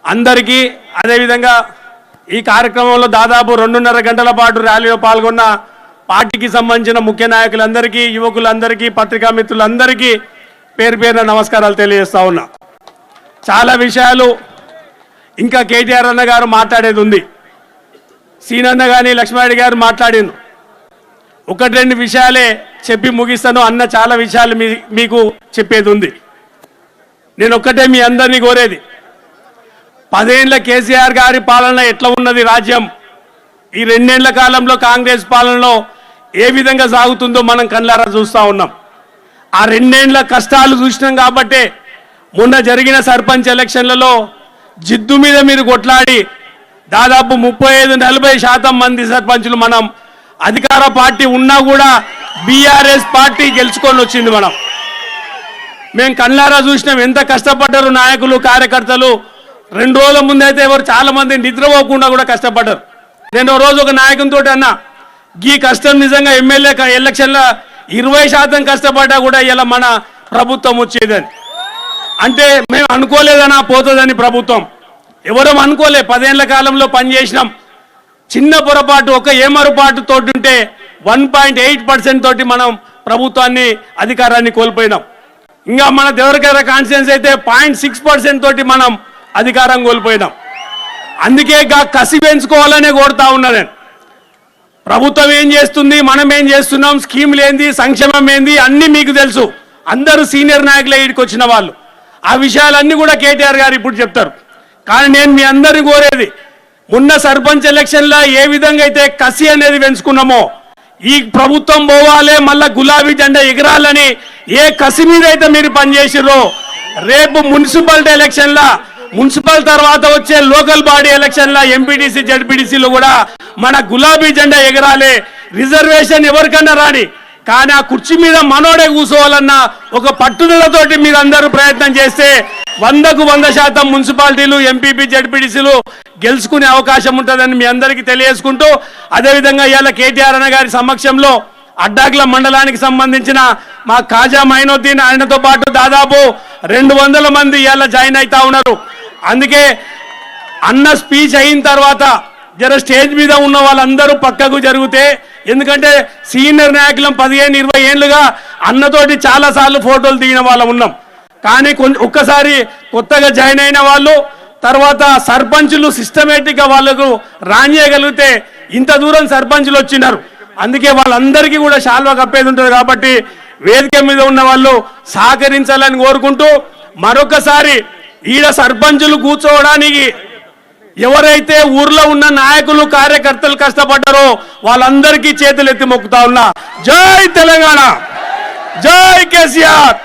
అందరికీ, అదేవిధంగా ఈ కార్యక్రమంలో దాదాపు 2.5 గంటల పాటు ర్యాలీలో పాల్గొన్న పార్టీకి సంబంధించిన ముఖ్య నాయకులందరికీ, యువకులందరికీ, పత్రికా మిత్రులందరికీ పేరు పేరున నమస్కారాలు తెలియజేస్తా ఉన్నా. చాలా విషయాలు ఇంకా కేటీఆర్ అన్న గారు మాట్లాడేది ఉంది, సీనన్న కానీ లక్ష్మారెడ్డి గారు మాట్లాడింది. 1-2 విషయాలే చెప్పి ముగిస్తాను. అన్న చాలా విషయాలు మీకు చెప్పేది ఉంది. నేను ఒక్కటే మీ అందరినీ కోరేది, 10 ఏళ్ల కేసీఆర్ గారి పాలన ఎట్లా ఉన్నది రాజ్యం, ఈ 2 ఏళ్ల కాలంలో కాంగ్రెస్ పాలనలో ఏ విధంగా సాగుతుందో మనం కళ్ళారా చూస్తూ ఉన్నాం. ఆ 2 ఏళ్ల కష్టాలు చూసినాం కాబట్టే మొన్న జరిగిన సర్పంచ్ ఎలక్షన్లలో జిద్దు మీద మీరు కొట్లాడి దాదాపు 35-40% మంది సర్పంచులు మనం అధికార పార్టీ ఉన్నా కూడా బీఆర్ఎస్ పార్టీ గెలుచుకొని వచ్చింది. మేము కళ్ళారా చూసినాం ఎంత కష్టపడ్డారు నాయకులు కార్యకర్తలు. 2 రోజుల ముందైతే ఎవరు చాలా మంది నిద్రపోకుండా కూడా కష్టపడ్డారు. నేను రోజు ఒక నాయకునితో అన్నా, ఈ కష్టం నిజంగా ఎమ్మెల్యే ఎలక్షన్లో 20% కష్టపడ్డా కూడా ఇలా మన ప్రభుత్వం వచ్చేదని. అంటే మేము అనుకోలేదనా పోతుందని ప్రభుత్వం, ఎవరం అనుకోలే. 10 ఏళ్ల కాలంలో పనిచేసినాం. చిన్న పొరపాటు, ఒక ఏమరపాటు తోటి ఉంటే 1.8% తోటి మనం ప్రభుత్వాన్ని అధికారాన్ని కోల్పోయినాం. ఇంకా మన దేవరకర కాన్స్టిట్యున్సీ అయితే 0.6% తోటి మనం అధికారం కోల్పోయినాం. అందుకే కసి పెంచుకోవాలనే కోరుతా ఉన్నా నేను. ప్రభుత్వం ఏం చేస్తుంది, మనం ఏం చేస్తున్నాం, స్కీములు ఏంది, సంక్షేమం ఏంది అన్నీ మీకు తెలుసు. అందరూ సీనియర్ నాయకులే ఇక్కడికి వచ్చిన వాళ్ళు. ఆ విషయాలన్నీ కూడా కేటీఆర్ గారు ఇప్పుడు చెప్తారు. కానీ నేను మీ అందరిని కోరేది, మొన్న సర్పంచ్ ఎలక్షన్లో ఏ విధంగా అయితే కసి అనేది పెంచుకున్నామో, ఈ ప్రభుత్వం పోవాలి మళ్ళా గులాబీ జెండా ఎగరాలని ఏ కసి మీద అయితే మీరు పనిచేసిర్రో, రేపు మున్సిపాలిటీ ఎలక్షన్లా, మున్సిపల్ తర్వాత వచ్చే లోకల్ బాడీ ఎలక్షన్ల ఎంపీటీసీ జడ్పీటీసీలో కూడా మన గులాబీ జెండా ఎగరాలి. రిజర్వేషన్ ఎవరికన్నా రాని, కానీ ఆ కుర్చీ మీద మనోడే కూర్చోవాలన్న ఒక పట్టుదలతోటి మీరు అందరూ ప్రయత్నం చేస్తే 100కు 100% మున్సిపాలిటీలు, ఎంపీపీ, జడ్పీటీసీలు గెలుచుకునే అవకాశం ఉంటుందని మీ అందరికీ తెలియజేసుకుంటూ, అదేవిధంగా ఇవాళ కేటీఆర్ అన్న గారి సమక్షంలో అడ్డాకుల మండలానికి సంబంధించిన మా ఖాజా మైనుద్దీన్, ఆయనతో పాటు దాదాపు 200 మంది ఇవాళ జాయిన్ అవుతా ఉన్నారు. అందుకే అన్న స్పీచ్ అయిన తర్వాత జర స్టేజ్ మీద ఉన్న వాళ్ళందరూ పక్కకు జరిగితే, ఎందుకంటే సీనియర్ నాయకులం 15-20 ఏళ్ళుగా అన్నతోటి చాలాసార్లు ఫోటోలు దిగిన వాళ్ళం ఉన్నాం. కానీ ఒక్కసారి కొత్తగా జాయిన్ అయిన వాళ్ళు, తర్వాత సర్పంచులు సిస్టమేటిక్గా వాళ్ళకు రానియగలిగితే ఇంత దూరం సర్పంచులు వచ్చినారు. అందుకే వాళ్ళందరికీ కూడా శాల్వా కప్పేది ఉంటుంది. కాబట్టి వేదిక మీద ఉన్న వాళ్ళు సహకరించాలని కోరుకుంటూ, మరొకసారి ఈడ సర్పంచులు కూర్చోవడానికి ఎవరైతే ఊర్లో ఉన్న నాయకులు కార్యకర్తలు కష్టపడ్డారో వాళ్ళందరికీ చేతులు ఎత్తి మొక్కుతా ఉన్నా. జై తెలంగాణ, జై కేసీఆర్,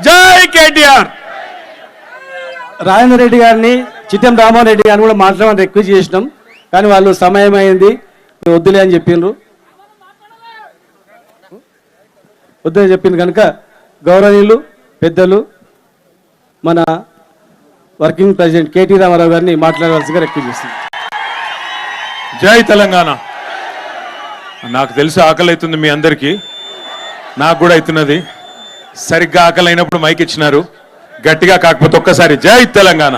జై కేటీఆర్. రాజేందర్ రెడ్డి గారిని, చిట్టెం రామోహన్ రెడ్డి గారిని కూడా మాట్లాడమని రిక్వెస్ట్ చేసినాం. కానీ వాళ్ళు సమయం అయింది వద్దులే అని చెప్పిండ్రు. వద్దని చెప్పింది కనుక గౌరవనీయులు పెద్దలు మన వర్కింగ్ ప్రెసిడెంట్ కేటీ రామారావు గారిని మాట్లాడవలసిగా రిక్వెస్ట్ చేస్తుంది. జై తెలంగాణ. నాకు తెలిసి ఆకలి అవుతుంది మీ అందరికీ, నాకు కూడా అవుతున్నది. సరిగ్గా ఆకలి అయినప్పుడు మైక్ ఇచ్చినారు, గట్టిగా కాకపోతే ఒక్కసారి జై తెలంగాణ.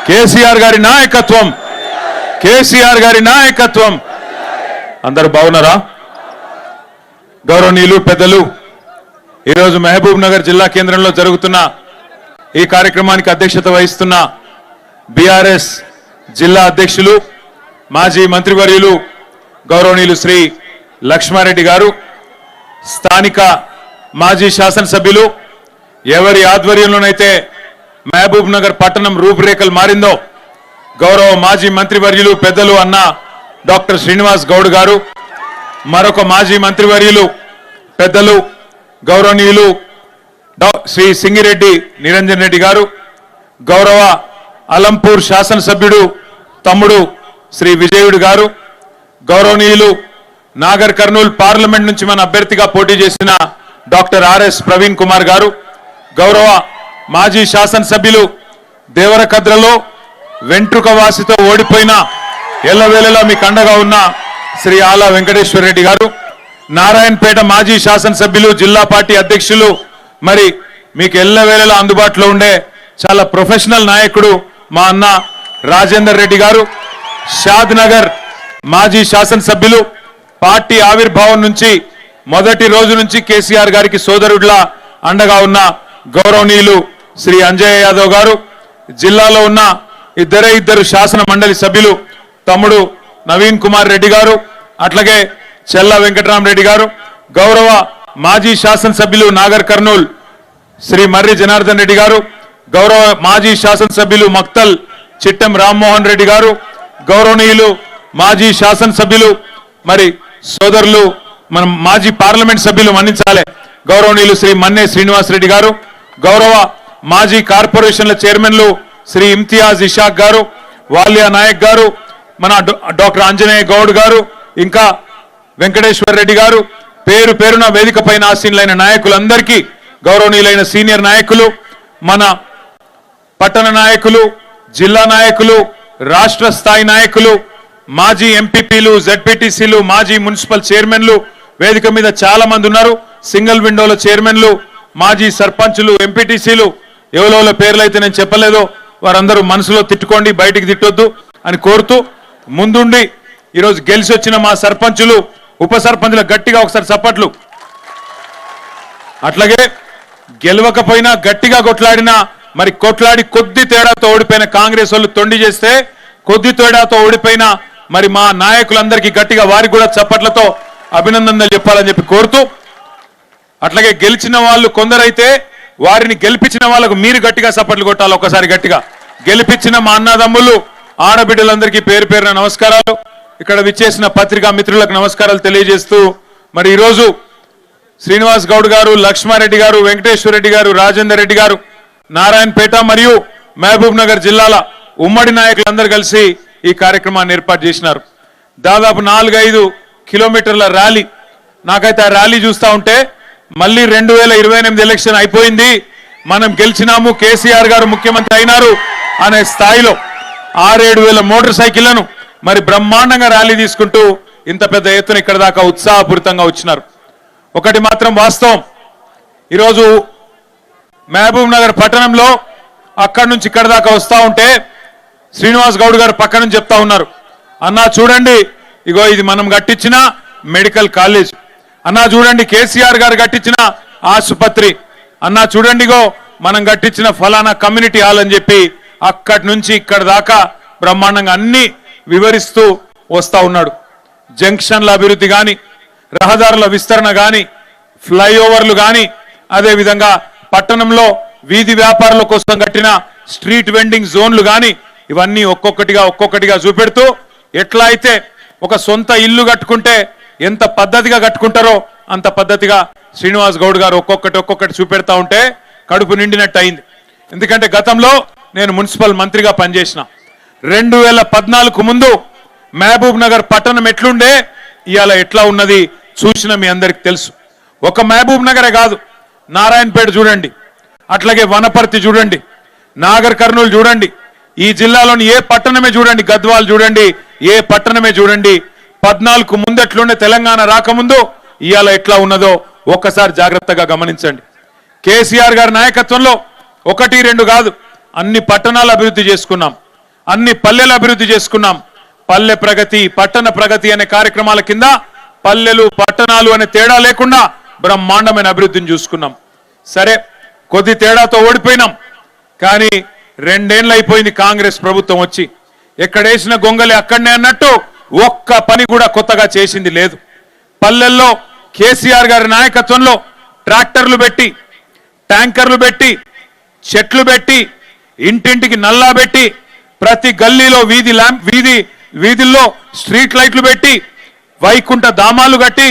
కేసీఆర్ గారి నాయకత్వం, కేసీఆర్ గారి నాయకత్వం. అందరు బాగున్నారా? గౌరవనీయులు పెద్దలు, ఈరోజు మహబూబ్ నగర్ జిల్లా కేంద్రంలో జరుగుతున్న ఈ కార్యక్రమానికి అధ్యక్షత వహిస్తున్న బీఆర్ఎస్ జిల్లా అధ్యక్షులు, మాజీ మంత్రివర్యులు గౌరవనీయులు శ్రీ లక్ష్మారెడ్డి గారు, స్థానిక మాజీ శాసనసభ్యులు, ఎవరి ఆధ్వర్యంలోనైతే మహబూబ్ నగర్ పట్టణం రూపురేఖలు మారిందో గౌరవ మాజీ మంత్రివర్యులు పెద్దలు అన్న డాక్టర్ శ్రీనివాస్ గౌడ్ గారు, మరొక మాజీ మంత్రివర్యులు పెద్దలు గౌరవనీయులు శ్రీ సింగిరెడ్డి నిరంజన్ రెడ్డి గారు, గౌరవ అలంపూర్ శాసనసభ్యుడు తమ్ముడు శ్రీ విజయుడు గారు, గౌరవనీయులు నాగర్ కర్నూల్ పార్లమెంట్ నుంచి మన అభ్యర్థిగా పోటీ చేసిన డాక్టర్ ఆర్ఎస్ ప్రవీణ్ కుమార్ గారు, గౌరవ మాజీ శాసనసభ్యులు దేవరకద్రలో వెంట్రుక వాసితో ఓడిపోయిన ఎల్లవేళలా మీకు అండగా ఉన్న శ్రీ ఆలా వెంకటేశ్వర రెడ్డి గారు, నారాయణపేట మాజీ శాసనసభ్యులు జిల్లా పార్టీ అధ్యక్షులు, మరి మీకు ఎల్లవేళలా అందుబాటులో ఉండే చాలా ప్రొఫెషనల్ నాయకుడు మా అన్న రాజేందర్ రెడ్డి గారు, షాద్ నగర్ మాజీ శాసనసభ్యులు, పార్టీ ఆవిర్భావం నుంచి మొదటి రోజు నుంచి కేసీఆర్ గారికి సోదరుడిలా అండగా ఉన్న గౌరవనీయులు శ్రీ అంజయ్య యాదవ్ గారు, జిల్లాలో ఉన్న ఇద్దరు శాసన మండలి సభ్యులు తమ్ముడు నవీన్ కుమార్ రెడ్డి గారు, అట్లాగే చెల్ల వెంకటరామరెడ్డి గారు, గౌరవ మాజీ శాసనసభ్యులు నాగర్ కర్నూల్ శ్రీ మర్రి జనార్దన్ రెడ్డి గారు, గౌరవ మాజీ శాసనసభ్యులు మక్తల్ చిట్టెం రామ్మోహన్ రెడ్డి గారు, గౌరవనీయులు మాజీ శాసనసభ్యులు మరి సోదరులు మన మాజీ పార్లమెంట్ సభ్యులు మన్నించాలి గౌరవనీయులు శ్రీ మన్నే శ్రీనివాసరెడ్డి గారు, గౌరవ మాజీ కార్పొరేషన్ల చైర్మన్లు శ్రీ ఇమ్తియాజ్ ఇషాక్ గారు, వాలియా నాయక్ గారు, మన డాక్టర్ ఆంజనేయ గౌడ్ గారు, ఇంకా వెంకటేశ్వర రెడ్డి గారు, పేరు పేరున వేదిక పైన ఆసీనులైన నాయకులందరికీ, గౌరవనీయులైన సీనియర్ నాయకులు, మన పట్టణ నాయకులు, జిల్లా నాయకులు, రాష్ట్ర స్థాయి నాయకులు, మాజీ ఎంపీపీలు, జెడ్పీటీసీలు, మాజీ మున్సిపల్ చైర్మన్లు, వేదిక మీద చాలా మంది ఉన్నారు. సింగిల్ విండోల చైర్మన్లు, మాజీ సర్పంచులు, ఎంపీటీసీలు, ఎవరో పేర్లు అయితే నేను చెప్పలేదో వారందరూ మనసులో తిట్టుకోండి, బయటికి తిట్టొద్దు అని కోరుతూ, ముందుండి ఈరోజు గెలిచి వచ్చిన మా సర్పంచులు, ఉప సర్పంచులు గట్టిగా ఒకసారి చప్పట్లు. అట్లాగే గెలవకపోయినా గట్టిగా కొట్లాడినా, మరి కొట్లాడి కొద్ది తేడాతో ఓడిపోయిన కాంగ్రెస్ వాళ్ళు తొండి చేస్తే, కొద్ది తేడాతో ఓడిపోయిన మరి మా నాయకులందరికీ గట్టిగా వారికి కూడా చప్పట్లతో అభినందనలు చెప్పాలని చెప్పి కోరుతూ, అట్లాగే గెలిచిన వాళ్ళు కొందరైతే వారిని గెలిపించిన వాళ్ళకు మీరు గట్టిగా చప్పట్లు కొట్టాలి. ఒకసారి గట్టిగా గెలిపించిన మా అన్నదమ్ములు, ఆడబిడ్డలందరికీ పేరు పేరున నమస్కారాలు. ఇక్కడ విచ్చేసిన పత్రికా మిత్రులకు నమస్కారాలు తెలియజేస్తూ, మరి ఈరోజు శ్రీనివాస్ గౌడ్ గారు, లక్ష్మారెడ్డి గారు, వెంకటేశ్వర రెడ్డి గారు, రాజేందర్ రెడ్డి గారు, నారాయణపేట మరియు మహబూబ్ నగర్ జిల్లాల ఉమ్మడి నాయకులందరూ కలిసి ఈ కార్యక్రమాన్ని ఏర్పాటు చేసినారు. దాదాపు 4-5 కిలోమీటర్ల ర్యాలీ. నాకైతే ఆ ర్యాలీ చూస్తూ ఉంటే మళ్ళీ 2028 ఎలక్షన్ అయిపోయింది, మనం గెలిచినాము, కేసీఆర్ గారు ముఖ్యమంత్రి అయినారు అనే స్థాయిలో 6-7 వేల మోటార్ సైకిళ్లను మరి బ్రహ్మాండంగా ర్యాలీ తీసుకుంటూ ఇంత పెద్ద ఎత్తున ఇక్కడ దాకా ఉత్సాహపూరితంగా వచ్చినారు. ఒకటి మాత్రం వాస్తవం, ఈరోజు మహబూబ్ నగర్ పట్టణంలో అక్కడి నుంచి ఇక్కడ దాకా వస్తూ ఉంటే శ్రీనివాస్ గౌడ్ గారు పక్క నుంచి చెప్తా ఉన్నారు, అన్నా చూడండి ఇగో ఇది మనం కట్టించిన మెడికల్ కాలేజ్, అన్నా చూడండి కేసీఆర్ గారు కట్టించిన ఆసుపత్రి, అన్నా చూడండి ఇగో మనం కట్టించిన ఫలానా కమ్యూనిటీ హాల్ అని చెప్పి అక్కడి నుంచి ఇక్కడ దాకా బ్రహ్మాండంగా అన్ని వివరిస్తూ వస్తా ఉన్నాడు. జంక్షన్ల అభివృద్ధి కానీ, రహదారుల విస్తరణ కానీ, ఫ్లైఓవర్లు కానీ, అదేవిధంగా పట్టణంలో వీధి వ్యాపారుల కోసం కట్టిన స్ట్రీట్ వెండింగ్ జోన్లు కానీ, ఇవన్నీ ఒక్కొక్కటిగా చూపెడుతూ, ఎట్లా అయితే ఒక సొంత ఇల్లు కట్టుకుంటే ఎంత పద్ధతిగా కట్టుకుంటారో అంత పద్ధతిగా శ్రీనివాస్ గౌడ్ గారు ఒక్కొక్కటి చూపెడతా ఉంటే కడుపు నిండినట్టు అయింది. ఎందుకంటే గతంలో నేను మున్సిపల్ మంత్రిగా పనిచేసిన 2014 ముందు మహబూబ్ నగర్ పట్టణం ఎట్లుండే, ఇవాళ ఎట్లా ఉన్నది చూసిన మీ అందరికి తెలుసు. ఒక మహబూబ్ నగరే కాదు, నారాయణపేట చూడండి, అట్లాగే వనపర్తి చూడండి, నాగర్ కర్నూలు చూడండి, ఈ జిల్లాలోని ఏ పట్టణమే చూడండి, గద్వాల్ చూడండి, ఏ పట్టణమే చూడండి, 14 ముందు ఎట్లుండే, తెలంగాణ రాకముందు ఇవాళ ఎట్లా ఉన్నదో ఒక్కసారి జాగ్రత్తగా గమనించండి. కేసీఆర్ గారి నాయకత్వంలో 1-2 కాదు, అన్ని పట్టణాలు అభివృద్ధి చేసుకున్నాం, అన్ని పల్లెలు అభివృద్ధి చేసుకున్నాం. పల్లె ప్రగతి, పట్టణ ప్రగతి అనే కార్యక్రమాల కింద పల్లెలు పట్టణాలు అనే తేడా లేకుండా బ్రహ్మాండమైన అభివృద్ధిని చూసుకున్నాం. సరే కొద్ది తేడాతో ఓడిపోయినాం, కానీ 2 ఏళ్ళు అయిపోయింది కాంగ్రెస్ ప్రభుత్వం వచ్చి. ఎక్కడేసిన గొంగలి అక్కడనే అన్నట్టు ఒక్క పని కూడా కొత్తగా చేసింది లేదు. పల్లెల్లో కేసీఆర్ గారి నాయకత్వంలో ట్రాక్టర్లు పెట్టి, ట్యాంకర్లు పెట్టి, చెట్లు పెట్టి, ఇంటింటికి నల్లా పెట్టి, ప్రతి గల్లీలో వీధుల్లో స్ట్రీట్ లైట్లు పెట్టి, వైకుంఠ ధామాలు కట్టి,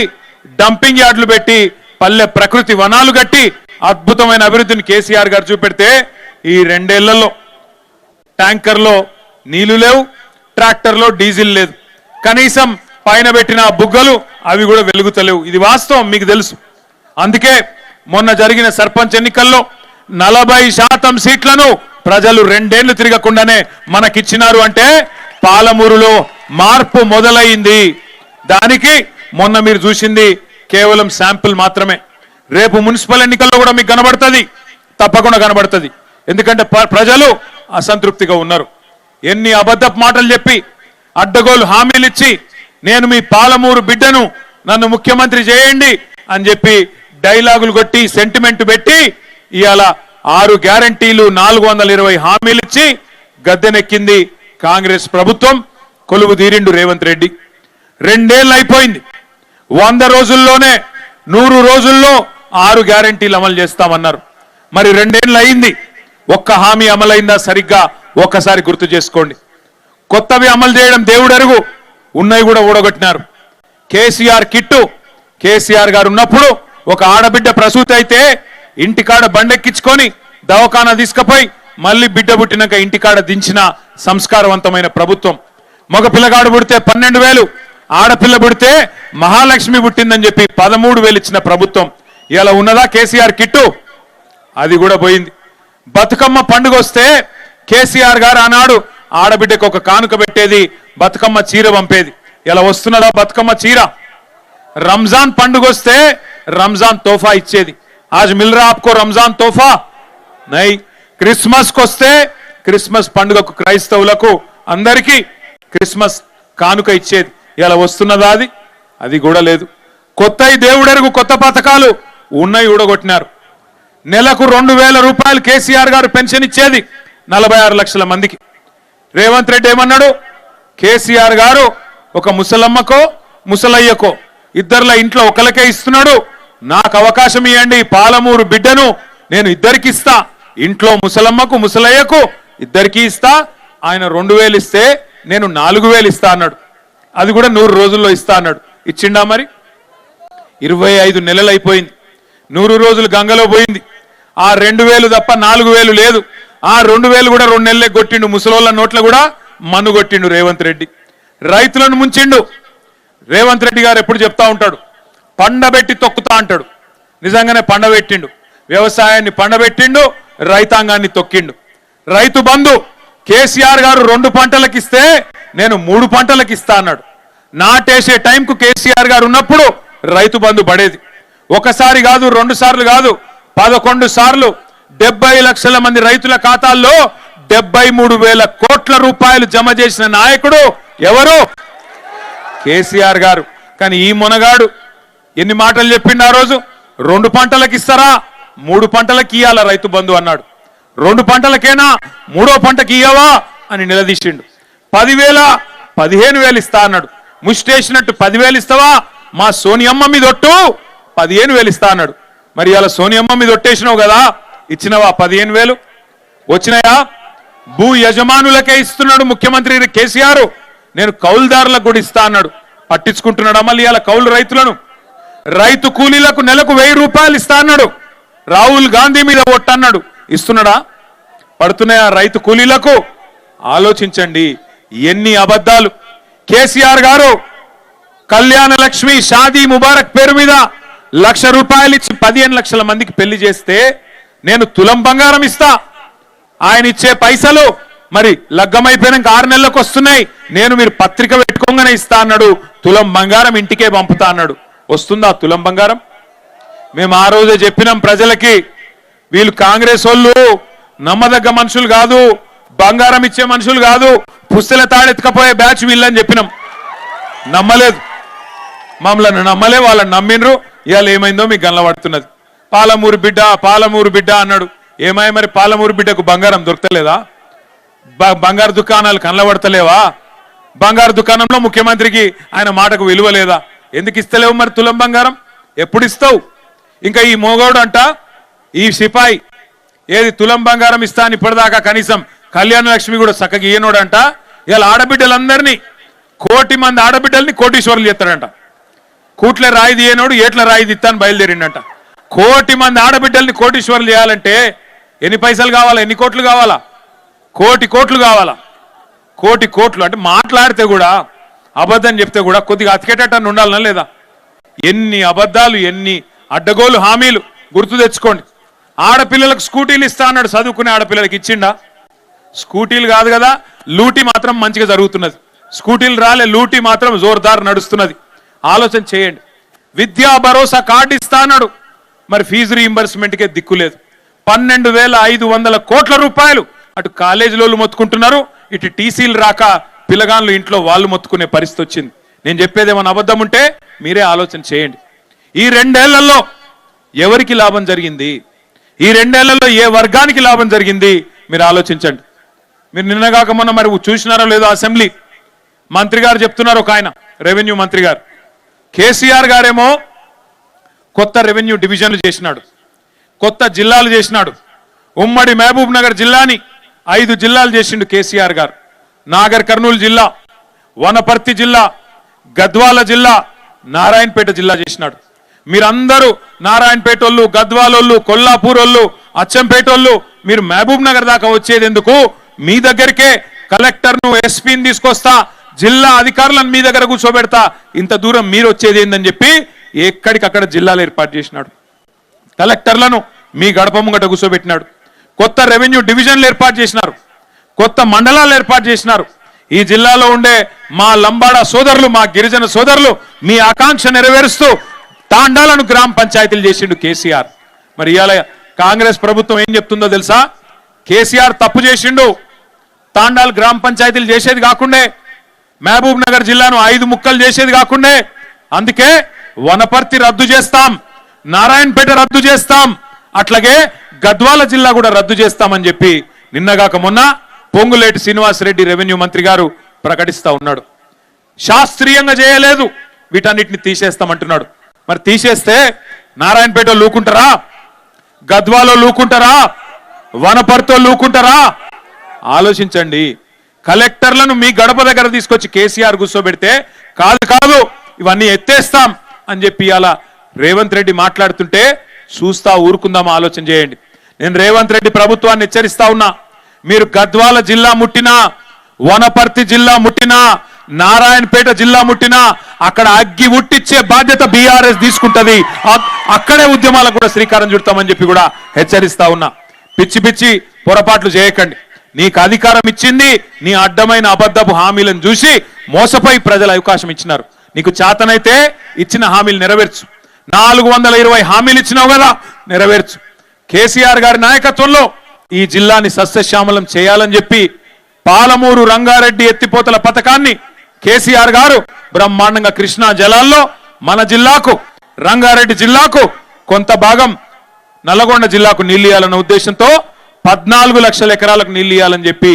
డంపింగ్ యార్డులు పెట్టి, పల్లె ప్రకృతి వనాలు కట్టి అద్భుతమైన అభివృద్ధిని కేసీఆర్ గారు చూపెడితే ఈ 2 ఏళ్లలో ట్యాంకర్లో నీళ్లు లేవు, ట్రాక్టర్లో డీజిల్ లేదు, కనీసం పైన పెట్టిన బుగ్గలు అవి కూడా వెలుగుతలేవు. ఇది వాస్తవం, మీకు తెలుసు. అందుకే మొన్న జరిగిన సర్పంచ్ ఎన్నికల్లో 40% సీట్లను ప్రజలు 2 ఏళ్లు తిరగకుండానే మనకిచ్చినారు. అంటే పాలమూరులో మార్పు మొదలైంది. దానికి మొన్న మీరు చూసింది కేవలం శాంపిల్ మాత్రమే. రేపు మున్సిపల్ ఎన్నికల్లో కూడా మీకు కనబడుతుంది, తప్పకుండా కనబడుతుంది. ఎందుకంటే ప్రజలు అసంతృప్తిగా ఉన్నారు. ఎన్ని అబద్ధపు మాటలు చెప్పి, అడ్డగోలు హామీలు ఇచ్చి, నేను మీ పాలమూరు బిడ్డను, నన్ను ముఖ్యమంత్రి చేయండి అని చెప్పి డైలాగులు కొట్టి, సెంటిమెంట్ పెట్టి, ఇవాళ 6 గ్యారంటీలు, 420 హామీలు ఇచ్చి గద్దెనెక్కింది కాంగ్రెస్ ప్రభుత్వం. కొలువు తీరిండు రేవంత్ రెడ్డి. 2 ఏళ్ళు అయిపోయింది. 100 రోజుల్లోనే 100 రోజుల్లో 6 గ్యారంటీలు అమలు చేస్తామన్నారు. మరి 2 ఏళ్ళు అయింది, ఒక్క హామీ అమలైందా సరిగ్గా ఒక్కసారి గుర్తు చేసుకోండి. కొత్తవి అమలు చేయడం దేవుడు అరుగు, ఉన్నవి కూడా ఊడగొట్టినారు. కేసీఆర్ కిట్టు, కేసీఆర్ గారు ఉన్నప్పుడు ఒక ఆడబిడ్డ ప్రసూతి అయితే ఇంటికాడ బండెక్కించుకొని దవాఖానా తీసుకుపోయి మళ్ళీ బిడ్డ పుట్టినాక ఇంటికాడ దించిన సంస్కారవంతమైన ప్రభుత్వం. మగ పిల్లగాడు పుడితే 12,000, ఆడపిల్ల పుడితే మహాలక్ష్మి పుట్టిందని చెప్పి 13,000 ఇచ్చిన ప్రభుత్వం ఇలా ఉన్నదా కేసీఆర్ కిట్టు? అది కూడా పోయింది. బతుకమ్మ పండుగ వస్తే కేసీఆర్ గారు ఆనాడు ఆడబిడ్డకు ఒక కానుక పెట్టేది, బతుకమ్మ చీర పంపేది. ఇలా వస్తున్నదా బతుకమ్మ చీర? రంజాన్ పండుగ వస్తే రంజాన్ తోఫా ఇచ్చేది. ఆజ్ మిల్ రా ఆప్కో రంజాన్ తోఫా నై. క్రిస్మస్కి వస్తే క్రిస్మస్ పండుగకు క్రైస్తవులకు అందరికీ క్రిస్మస్ కానుక ఇచ్చేది. ఇలా వస్తున్నదా అది? అది కూడా లేదు. కొత్త దేవుడెరుగు కొత్త పథకాలు ఉన్నాయి, ఊడగొట్టినారు. నెలకు 2,000 రూపాయలు కేసీఆర్ గారు పెన్షన్ ఇచ్చేది 46 లక్షల మందికి. రేవంత్ రెడ్డి ఏమన్నాడు? కేసీఆర్ గారు ఒక ముసలమ్మకో ముసలయ్యకో ఇద్దర్ల ఇంట్లో ఒకరికే ఇస్తున్నాడు, నాకు అవకాశం ఇవ్వండి, పాలమూరు బిడ్డను నేను ఇద్దరికి ఇస్తా, ఇంట్లో ముసలమ్మకు ముసలయ్యకు ఇద్దరికి ఇస్తా, ఆయన 2,000 ఇస్తే నేను 4,000 ఇస్తా అన్నాడు. అది కూడా 100 రోజుల్లో ఇస్తా అన్నాడు. ఇచ్చిండా మరి? 25 నెలలు అయిపోయింది. 100 రోజులు గంగలో పోయింది. ఆ 2,000 తప్ప 4,000 లేదు. ఆ 2,000 కూడా 2 నెలలే కొట్టిండు. ముసలోళ్ళ నోట్ల కూడా మన్ను కొట్టిండు రేవంత్ రెడ్డి. రైతులను ముంచిండు. రేవంత్ రెడ్డి గారు ఎప్పుడు చెప్తా ఉంటాడు, పండబెట్టి తొక్కుతా అంటాడు. నిజంగానే పండబెట్టిండు. వ్యవసాయాన్ని పండబెట్టిండు, రైతాంగాన్ని తొక్కిండు. రైతు బంధు కేసీఆర్ గారు 2 పంటలకు ఇస్తే నేను 3 పంటలకు ఇస్తా అన్నాడు. నాటేసే టైంకు కేసీఆర్ గారు ఉన్నప్పుడు రైతు బంధు పడేది. ఒకసారి కాదు, 2 సార్లు కాదు, 11 సార్లు 70 లక్షల మంది రైతుల ఖాతాల్లో 73,000 కోట్ల రూపాయలు జమ చేసిన నాయకుడు ఎవరు? కేసీఆర్ గారు. కానీ ఈ మొనగాడు ఎన్ని మాటలు చెప్పిండు ఆ రోజు? 2 పంటలకు ఇస్తారా, 3 పంటలకు ఇయ్యాల రైతు బంధు అన్నాడు. 2 పంటలకేనా, 3వ పంటకి ఇయ్యవా అని నిలదీసిండు. 10,000 15,000 ఇస్తా అన్నాడు. ముష్టేసినట్టు 10,000 ఇస్తావా, మా సోనియమ్మ మీద ఒట్టు 15,000 ఇస్తా అన్నాడు. మరి ఇలా సోనియమ్మ మీద ఒట్టేసినావు కదా, ఇచ్చినవా 15,000? వచ్చినాయా? భూ యజమానులకే ఇస్తున్నాడు ముఖ్యమంత్రి కేసీఆర్. నేను కౌలుదారులకు కూడా ఇస్తా అన్నాడు. పట్టించుకుంటున్నాడు మళ్ళీ ఇలా కౌలు రైతులను. రైతు కూలీలకు నెలకు 1,000 రూపాయలు ఇస్తా అన్నాడు. రాహుల్ గాంధీ మీద ఒట్టన్నాడు. ఇస్తున్నాడా? పడుతున్నాయా రైతు కూలీలకు? ఆలోచించండి ఎన్ని అబద్ధాలు. కేసీఆర్ గారు కళ్యాణ లక్ష్మి షాదీ ముబారక్ పేరు మీద 1,00,000 రూపాయలు ఇచ్చి 15 లక్షల మందికి పెళ్లి చేస్తే నేను తులం బంగారం ఇస్తా, ఆయన ఇచ్చే పైసలు మరి లగ్గమైపోయినాక 6 నెలలకు వస్తున్నాయి, నేను మీరు పత్రిక పెట్టుకోగానే ఇస్తా అన్నాడు. తులం బంగారం ఇంటికే పంపుతా అన్నాడు. వస్తుందా తులం బంగారం? మేము ఆ రోజే చెప్పినాం ప్రజలకి, వీళ్ళు కాంగ్రెస్ వాళ్ళు నమ్మదగ్గ మనుషులు కాదు, బంగారం ఇచ్చే మనుషులు కాదు, పుస్తల తాడెత్తుకపోయే బ్యాచ్ వీళ్ళని చెప్పినాం. నమ్మలేదు, మమ్మల్ని నమ్మలే, వాళ్ళని నమ్మినరు. ఇవాళ ఏమైందో మీకు గల్లబడుతున్నది. పాలమూరు బిడ్డ పాలమూరు బిడ్డ అన్నాడు. ఏమై మరి పాలమూరు బిడ్డకు బంగారం దొరకలేదా? బంగారు దుకాణాలు కనబడతలేవా? బంగారు దుకాణంలో ముఖ్యమంత్రికి ఆయన మాటకు విలువ లేదా? ఎందుకు ఇస్తలేవు మరి తులం బంగారం? ఎప్పుడు ఇస్తావు? ఇంకా ఈ మోగోడు అంట, ఈ సిపాయి ఏది తులం బంగారం ఇస్తా అని ఇప్పటిదాకా కనీసం కళ్యాణ లక్ష్మి కూడా చక్కగా ఈయనోడంట. ఇలా ఆడబిడ్డలందరినీ 1,000,000 మంది ఆడబిడ్డల్ని కోటీశ్వరులు చేస్తాడంట. కూట్ల రాయి తీయనోడు ఏట్ల రాయి తీస్తాను బయలుదేరిండంట. 1,000,000 మంది ఆడబిడ్డల్ని కోటీశ్వరులు చేయాలంటే ఎన్ని పైసలు కావాలా, ఎన్ని కోట్లు కావాలా? 1,000,000 కోట్లు కావాలా? 1,000,000 కోట్లు అంటే మాట్లాడితే కూడా అబద్ధం చెప్తే కూడా కొద్దిగా అతికేటట్టు ఉండాలనా లేదా? ఎన్ని అబద్ధాలు, ఎన్ని అడ్డగోలు హామీలు గుర్తు తెచ్చుకోండి. ఆడపిల్లలకు స్కూటీలు ఇస్తా అన్నాడు. చదువుకునే ఆడపిల్లలకి ఇచ్చిండా? స్కూటీలు కాదు కదా, లూటీ మాత్రం మంచిగా జరుగుతున్నది. స్కూటీలు రాలే, లూటీ మాత్రం జోర్దార్ నడుస్తున్నది. ఆలోచన చేయండి. విద్యా భరోసా కార్డు ఇస్తా అన్నాడు. మరి ఫీజు రీయింబర్స్మెంట్కే దిక్కు లేదు. 12,500 కోట్ల రూపాయలు అటు కాలేజీలోళ్ళు మొత్తుకుంటున్నారు, ఇటు టీసీలు రాక పిల్లగాళ్ళు ఇంట్లో వాళ్ళు మొత్తుకునే పరిస్థితి వచ్చింది. నేను చెప్పేదేమన్నా అబద్ధం ఉంటే మీరే ఆలోచన చేయండి. ఈ 2 ఏళ్లలో ఎవరికి లాభం జరిగింది? ఈ 2 ఏళ్లలో ఏ వర్గానికి లాభం జరిగింది? మీరు ఆలోచించండి. మీరు నిన్నగాక మొన్న మరి చూసినారో లేదో, అసెంబ్లీ మంత్రి గారు చెప్తున్నారు, ఒక ఆయన రెవెన్యూ మంత్రి గారు, కేసీఆర్ గారేమో కొత్త రెవెన్యూ డివిజన్లు చేసినాడు, కొత్త జిల్లాలు చేసినాడు. ఉమ్మడి మహబూబ్ నగర్ జిల్లాని 5 జిల్లాలు చేసిండు కేసీఆర్ గారు. నాగర్ కర్నూలు జిల్లా, వనపర్తి జిల్లా, గద్వాల జిల్లా, నారాయణపేట జిల్లా చేసినాడు. మీరందరూ నారాయణపేట వాళ్ళు, గద్వాలోళ్ళు, కొల్లాపూర్ వాళ్ళు, అచ్చంపేట వాళ్ళు, మీరు మహబూబ్ నగర్ దాకా వచ్చేది ఎందుకు? మీ దగ్గరికే కలెక్టర్ను, ఎస్పీని తీసుకొస్తా, జిల్లా అధికారులను మీ దగ్గర కూర్చోబెడతా, ఇంత దూరం మీరు వచ్చేది ఏందని చెప్పి ఎక్కడికక్కడ జిల్లాలు ఏర్పాటు చేసినాడు. కలెక్టర్లను మీ గడప ముంగట కూర్చోబెట్టినాడు. కొత్త రెవెన్యూ డివిజన్లు ఏర్పాటు చేసినారు, కొత్త మండలాలు ఏర్పాటు చేసినారు. ఈ జిల్లాలో ఉండే మా లంబాడ సోదరులు, మా గిరిజన సోదరులు మీ ఆకాంక్ష నెరవేరుస్తూ తాండాలను గ్రామ పంచాయతీలు చేసిండు కేసీఆర్. మరి ఇవాళ కాంగ్రెస్ ప్రభుత్వం ఏం చెప్తుందో తెలుసా? కేసీఆర్ తప్పు చేసిండు, తాండాలు గ్రామ పంచాయతీలు చేసేది కాకుండా మహబూబ్ నగర్ జిల్లాను 5 ముక్కలు చేసేది కాకుండా అందుకే వనపర్తి రద్దు చేస్తాం, నారాయణపేట రద్దు చేస్తాం, అట్లాగే గద్వాల జిల్లా కూడా రద్దు చేస్తామని చెప్పి నిన్నగాక మొన్న పొంగులేటి శ్రీనివాసరెడ్డి రెవెన్యూ మంత్రి గారు ప్రకటిస్తా ఉన్నాడు. శాస్త్రీయంగా చేయలేదు, వీటన్నిటిని తీసేస్తామంటున్నాడు. మరి తీసేస్తే నారాయణపేట లూకుంటారా, గద్వాలో లూకుంటారా, వనపర్తితో లూకుంటారా? ఆలోచించండి. కలెక్టర్లను మీ గడప దగ్గర తీసుకొచ్చి కేసీఆర్ కూర్చోబెడితే కాదు ఇవన్నీ ఎత్తేస్తాం అని చెప్పి అలా రేవంత్ రెడ్డి మాట్లాడుతుంటే చూస్తా ఊరుకుందామా? ఆలోచన చేయండి. నేను రేవంత్ రెడ్డి ప్రభుత్వాన్ని హెచ్చరిస్తా ఉన్నా, మీరు గద్వాల జిల్లా ముట్టినా, వనపర్తి జిల్లా ముట్టినా, నారాయణపేట జిల్లా ముట్టినా అక్కడ అగ్గి ఉట్టిచ్చే బాధ్యత బీఆర్ఎస్ తీసుకుంటది. అక్కడే ఉద్యమాలకు కూడా శ్రీకారం చుడతామని చెప్పి కూడా హెచ్చరిస్తా ఉన్నా. పిచ్చి పొరపాట్లు చేయకండి. నీకు అధికారం ఇచ్చింది నీ అడ్డమైన అబద్ధపు హామీలను చూసి మోసపోయి ప్రజలు అవకాశం ఇచ్చినారు. నీకు చేతనైతే ఇచ్చిన హామీలు నెరవేర్చు. 420 హామీలు ఇచ్చినావు కదా, నెరవేర్చు. కేసీఆర్ గారి నాయకత్వంలో ఈ జిల్లాని సస్యశ్యామలం చేయాలని చెప్పి పాలమూరు రంగారెడ్డి ఎత్తిపోతల పథకాన్ని కేసీఆర్ గారు బ్రహ్మాండంగా కృష్ణా జలాల్లో మన జిల్లాకు, రంగారెడ్డి జిల్లాకు, కొంత భాగం నల్లగొండ జిల్లాకు నీళ్లు ఇవ్వాలన్న ఉద్దేశంతో 14 లక్షల ఎకరాలకు నీళ్లు ఇవ్వాలని చెప్పి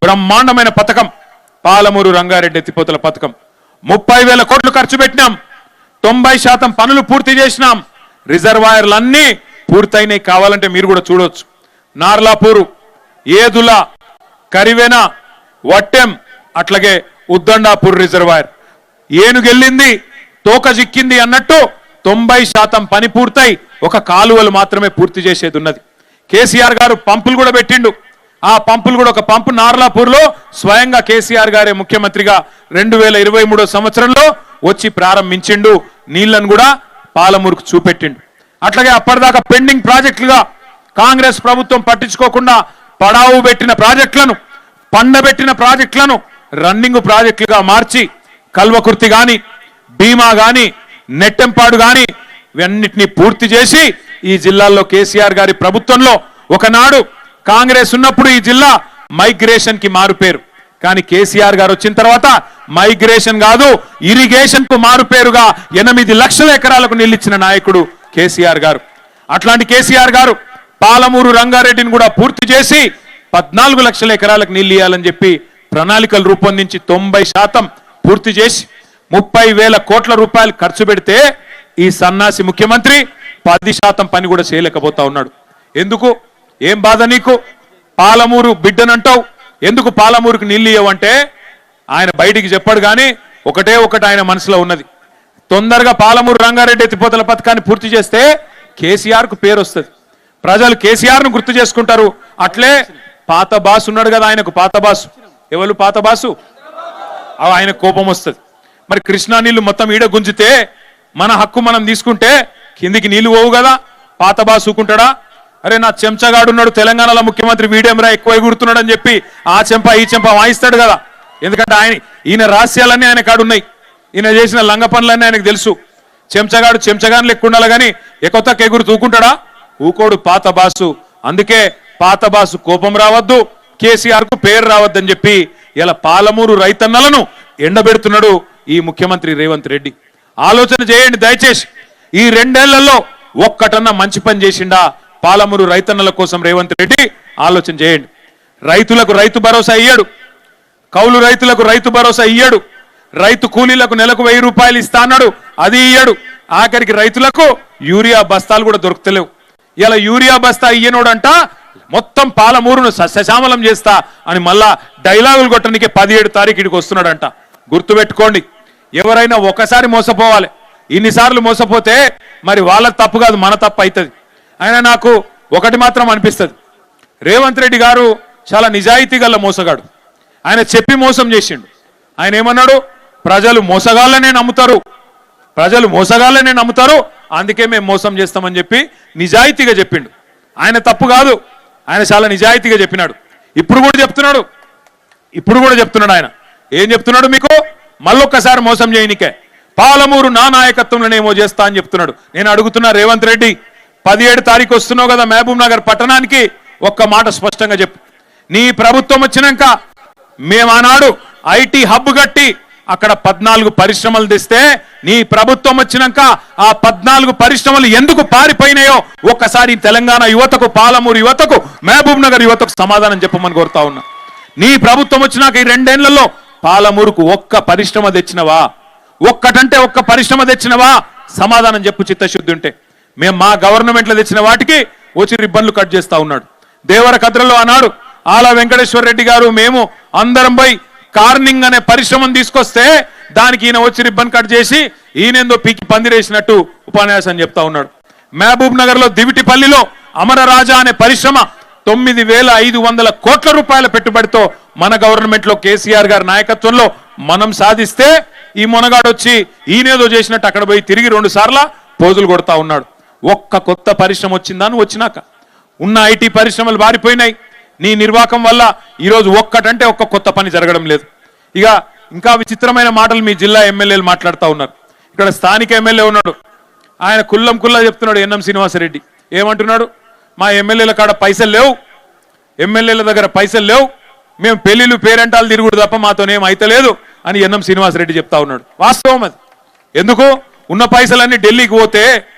బ్రహ్మాండమైన పథకం పాలమూరు రంగారెడ్డి ఎత్తిపోతల పథకం. 30,000 కోట్లు ఖర్చు పెట్టినాం, 90% పనులు పూర్తి చేసినాం. రిజర్వాయర్లన్నీ పూర్తయినాయి. కావాలంటే మీరు కూడా చూడొచ్చు. నార్లాపూరు, ఏదుల, కరివెన, వట్టెం, అట్లాగే ఉద్దండాపూర్ రిజర్వాయర్ ఏనుగెళ్ళింది తోక జిక్కింది అన్నట్టు 90% పని పూర్తయి ఒక కాలువలు మాత్రమే పూర్తి చేసేది ఉన్నది. కేసీఆర్ గారు పంపులు కూడా పెట్టిండు. ఆ పంపులు కూడా, ఒక పంపు నార్లాపూర్లో స్వయంగా కేసీఆర్ గారే ముఖ్యమంత్రిగా 2023 సంవత్సరంలో వచ్చి ప్రారంభించిండు. నీళ్లను కూడా పాలమూరుకు చూపెట్టిండు. అట్లాగే అప్పటిదాకా పెండింగ్ ప్రాజెక్టులుగా కాంగ్రెస్ ప్రభుత్వం పట్టించుకోకుండా పడావు పెట్టిన ప్రాజెక్టులను, పండబెట్టిన ప్రాజెక్టులను రన్నింగ్ ప్రాజెక్టులుగా మార్చి కల్వకుర్తి గాని, భీమా గాని, నెట్టెంపాడు గాని ఇవన్నిటినీ పూర్తి చేసి ఈ జిల్లాల్లో కేసీఆర్ గారి ప్రభుత్వంలో ఒకనాడు కాంగ్రెస్ ఉన్నప్పుడు ఈ జిల్లా మైగ్రేషన్ కి మారుపేరు. కానీ కేసీఆర్ గారు వచ్చిన తర్వాత మైగ్రేషన్ కాదు, ఇరిగేషన్ కు మారుపేరుగా 8 లక్షల ఎకరాలకు నీళ్ళిచ్చిన నాయకుడు కేసీఆర్ గారు. అట్లాంటి కేసీఆర్ గారు పాలమూరు రంగారెడ్డిని కూడా పూర్తి చేసి 14 లక్షల ఎకరాలకు నీళ్లు ఇవ్వాలని చెప్పి ప్రణాళికలు రూపొందించి 90% పూర్తి చేసి 30,000 కోట్ల రూపాయలు ఖర్చు పెడితే ఈ సన్నాసి ముఖ్యమంత్రి 10% పని కూడా చేయలేకపోతా ఉన్నాడు. ఎందుకు? ఏం బాధ నీకు? పాలమూరు బిడ్డనంటావు, ఎందుకు పాలమూరుకు నీళ్ళు ఇవ్వమంటే ఆయన బయటికి చెప్పాడు. కానీ ఒకటే ఒకటి ఆయన మనసులో ఉన్నది, తొందరగా పాలమూరు రంగారెడ్డి ఎత్తిపోతల పథకాన్ని పూర్తి చేస్తే కేసీఆర్ కు పేరు వస్తుంది, ప్రజలు కేసీఆర్ ను గుర్తు చేసుకుంటారు. అట్లే పాత బాసు ఉన్నాడు కదా, ఆయనకు పాత బాసు, ఎవరు పాత బాసు, ఆయన కోపం వస్తుంది. మరి కృష్ణా నీళ్లు మొత్తం ఈడ గుంజితే మన హక్కు మనం తీసుకుంటే కిందికి నీళ్లు పోవు కదా, పాత బాసు ఊకుంటాడా? అరే నా చెంచగాడు ఉన్నాడు తెలంగాణలో ముఖ్యమంత్రి, వీడేమరా ఎక్కువ ఎగురుతున్నాడు అని చెప్పి ఆ చెంప ఈ చెంప వాయిస్తాడు కదా. ఎందుకంటే ఈయన రహస్యాలన్నీ ఆయన కాడున్నాయి, ఈయన చేసిన లంగ పనులన్నీ ఆయనకు తెలుసు. చెంచగాడు చెంచగాని లెక్క ఉండాలి కానీ ఎక్కువ ఎగురు తూకుంటాడా? ఊకోడు పాత బాసు. అందుకే పాత బాసు కోపం రావద్దు, కేసీఆర్ కు పేరు రావద్దని చెప్పి ఇలా పాలమూరు రైతన్నలను ఎండబెడుతున్నాడు ఈ ముఖ్యమంత్రి రేవంత్ రెడ్డి. ఆలోచన చేయండి దయచేసి. ఈ 2 ఏళ్లలో ఒక్కటన్నా మంచి పని చేసిండా పాలమూరు రైతన్నల కోసం రేవంత్ రెడ్డి? ఆలోచన చేయండి. రైతులకు రైతు భరోసా ఇయ్యాడు, కౌలు రైతులకు రైతు భరోసా ఇయ్యాడు, రైతు కూలీలకు నెలకు 1000 రూపాయలు ఇస్తా అన్నాడు, అది ఇయ్యాడు. ఆఖరికి రైతులకు యూరియా బస్తాలు కూడా దొరుకుతలేవు. ఇలా యూరియా బస్తా ఇయ్యనోడంట మొత్తం పాలమూరును సస్యశ్యామలం చేస్తా అని మళ్ళా డైలాగులు కొట్టడానికి 17 తారీఖు ఇడికి వస్తున్నాడంట. గుర్తుపెట్టుకోండి, ఎవరైనా ఒకసారి మోసపోవాలి, ఇన్నిసార్లు మోసపోతే మరి వాళ్ళ తప్పు కాదు, మన తప్పు అవుతుంది. ఆయన నాకు ఒకటి మాత్రం అనిపిస్తుంది, రేవంత్ రెడ్డి గారు చాలా నిజాయితీ గల మోసగాడు. ఆయన చెప్పి మోసం చేసిండు. ఆయన ఏమన్నాడు? ప్రజలు మోసగాళ్ళనే నమ్ముతారు, ప్రజలు మోసగాళ్ళనే నమ్ముతారు, అందుకే మేము మోసం చేస్తామని చెప్పి నిజాయితీగా చెప్పిండు. ఆయన తప్పు కాదు, ఆయన చాలా నిజాయితీగా చెప్పినాడు. ఇప్పుడు కూడా చెప్తున్నాడు ఆయన. ఏం చెప్తున్నాడు మీకు? మళ్ళొక్కసారి మోసం చేయనికే పాలమూరు నా నాయకత్వంలోనేమో చేస్తా అని చెప్తున్నాడు. నేను అడుగుతున్నా రేవంత్ రెడ్డి, 17 తారీఖు వస్తున్నావు కదా మహబూబ్ నగర్ పట్టణానికి, ఒక్క మాట స్పష్టంగా చెప్పు. నీ ప్రభుత్వం వచ్చినాక మేము ఆనాడు ఐటీ హబ్ కట్టి అక్కడ 14 పరిశ్రమలు తెస్తే నీ ప్రభుత్వం వచ్చినాక ఆ 14 పరిశ్రమలు ఎందుకు పారిపోయినాయో ఒక్కసారి తెలంగాణ యువతకు, పాలమూరు యువతకు, మహబూబ్ నగర్ యువతకు సమాధానం చెప్పమని కోరుతా ఉన్నా. నీ ప్రభుత్వం వచ్చినాక ఈ 2 ఏళ్లలో పాలమూరుకు ఒక్క పరిశ్రమ తెచ్చినవా? ఒక్కటంటే ఒక్క పరిశ్రమ తెచ్చినవా? సమాధానం చెప్పు చిత్తశుద్ధి ఉంటే. మేము మా గవర్నమెంట్లో తెచ్చిన వాటికి వచ్చి రిబ్బన్లు కట్ చేస్తా ఉన్నాడు. దేవరకద్రలో అన్నాడు ఆల వెంకటేశ్వర రెడ్డి గారు మేము అందరం పోయి కార్నింగ్ అనే పరిశ్రమను తీసుకొస్తే దానికి ఈయన వచ్చి రిబ్బన్ కట్ చేసి ఈయనేందో పీకి పందిరేసినట్టు ఉపన్యాసం చెప్తా ఉన్నాడు. మహబూబ్ నగర్ లో దివిటిపల్లిలో అమరరాజా అనే పరిశ్రమ 9,500 కోట్ల రూపాయల పెట్టుబడితో మన గవర్నమెంట్ లో కేసీఆర్ గారి నాయకత్వంలో మనం సాధిస్తే ఈ మొనగాడు వచ్చి ఈయనేదో చేసినట్టు అక్కడ పోయి తిరిగి 2 సార్లు పోజులు కొడతా ఉన్నాడు. ఒక్క కొత్త పరిశ్రమ వచ్చిందని వచ్చినాక ఉన్న ఐటీ పరిశ్రమలు బారిపోయినాయి. నీ నిర్వాహకం వల్ల ఈరోజు ఒక్కటంటే ఒక్క కొత్త పని జరగడం లేదు. ఇక ఇంకా విచిత్రమైన మాటలు మీ జిల్లా ఎమ్మెల్యేలు మాట్లాడుతూ ఉన్నారు. ఇక్కడ స్థానిక ఎమ్మెల్యే ఉన్నాడు, ఆయన కుల్లా చెప్తున్నాడు. ఎన్ఎం శ్రీనివాసరెడ్డి ఏమంటున్నాడు? మా ఎమ్మెల్యేల కాడ పైసలు లేవు, ఎమ్మెల్యేల దగ్గర పైసలు లేవు, మేము పెళ్లిళ్ళు పేరెంటాలు తిరుగుడు తప్ప మాతోనేం అయితలేదు అని ఎన్ఎం శ్రీనివాసరెడ్డి చెప్తా ఉన్నాడు. వాస్తవం అది. ఎందుకు? ఉన్న పైసలన్నీ ఢిల్లీకి పోతే,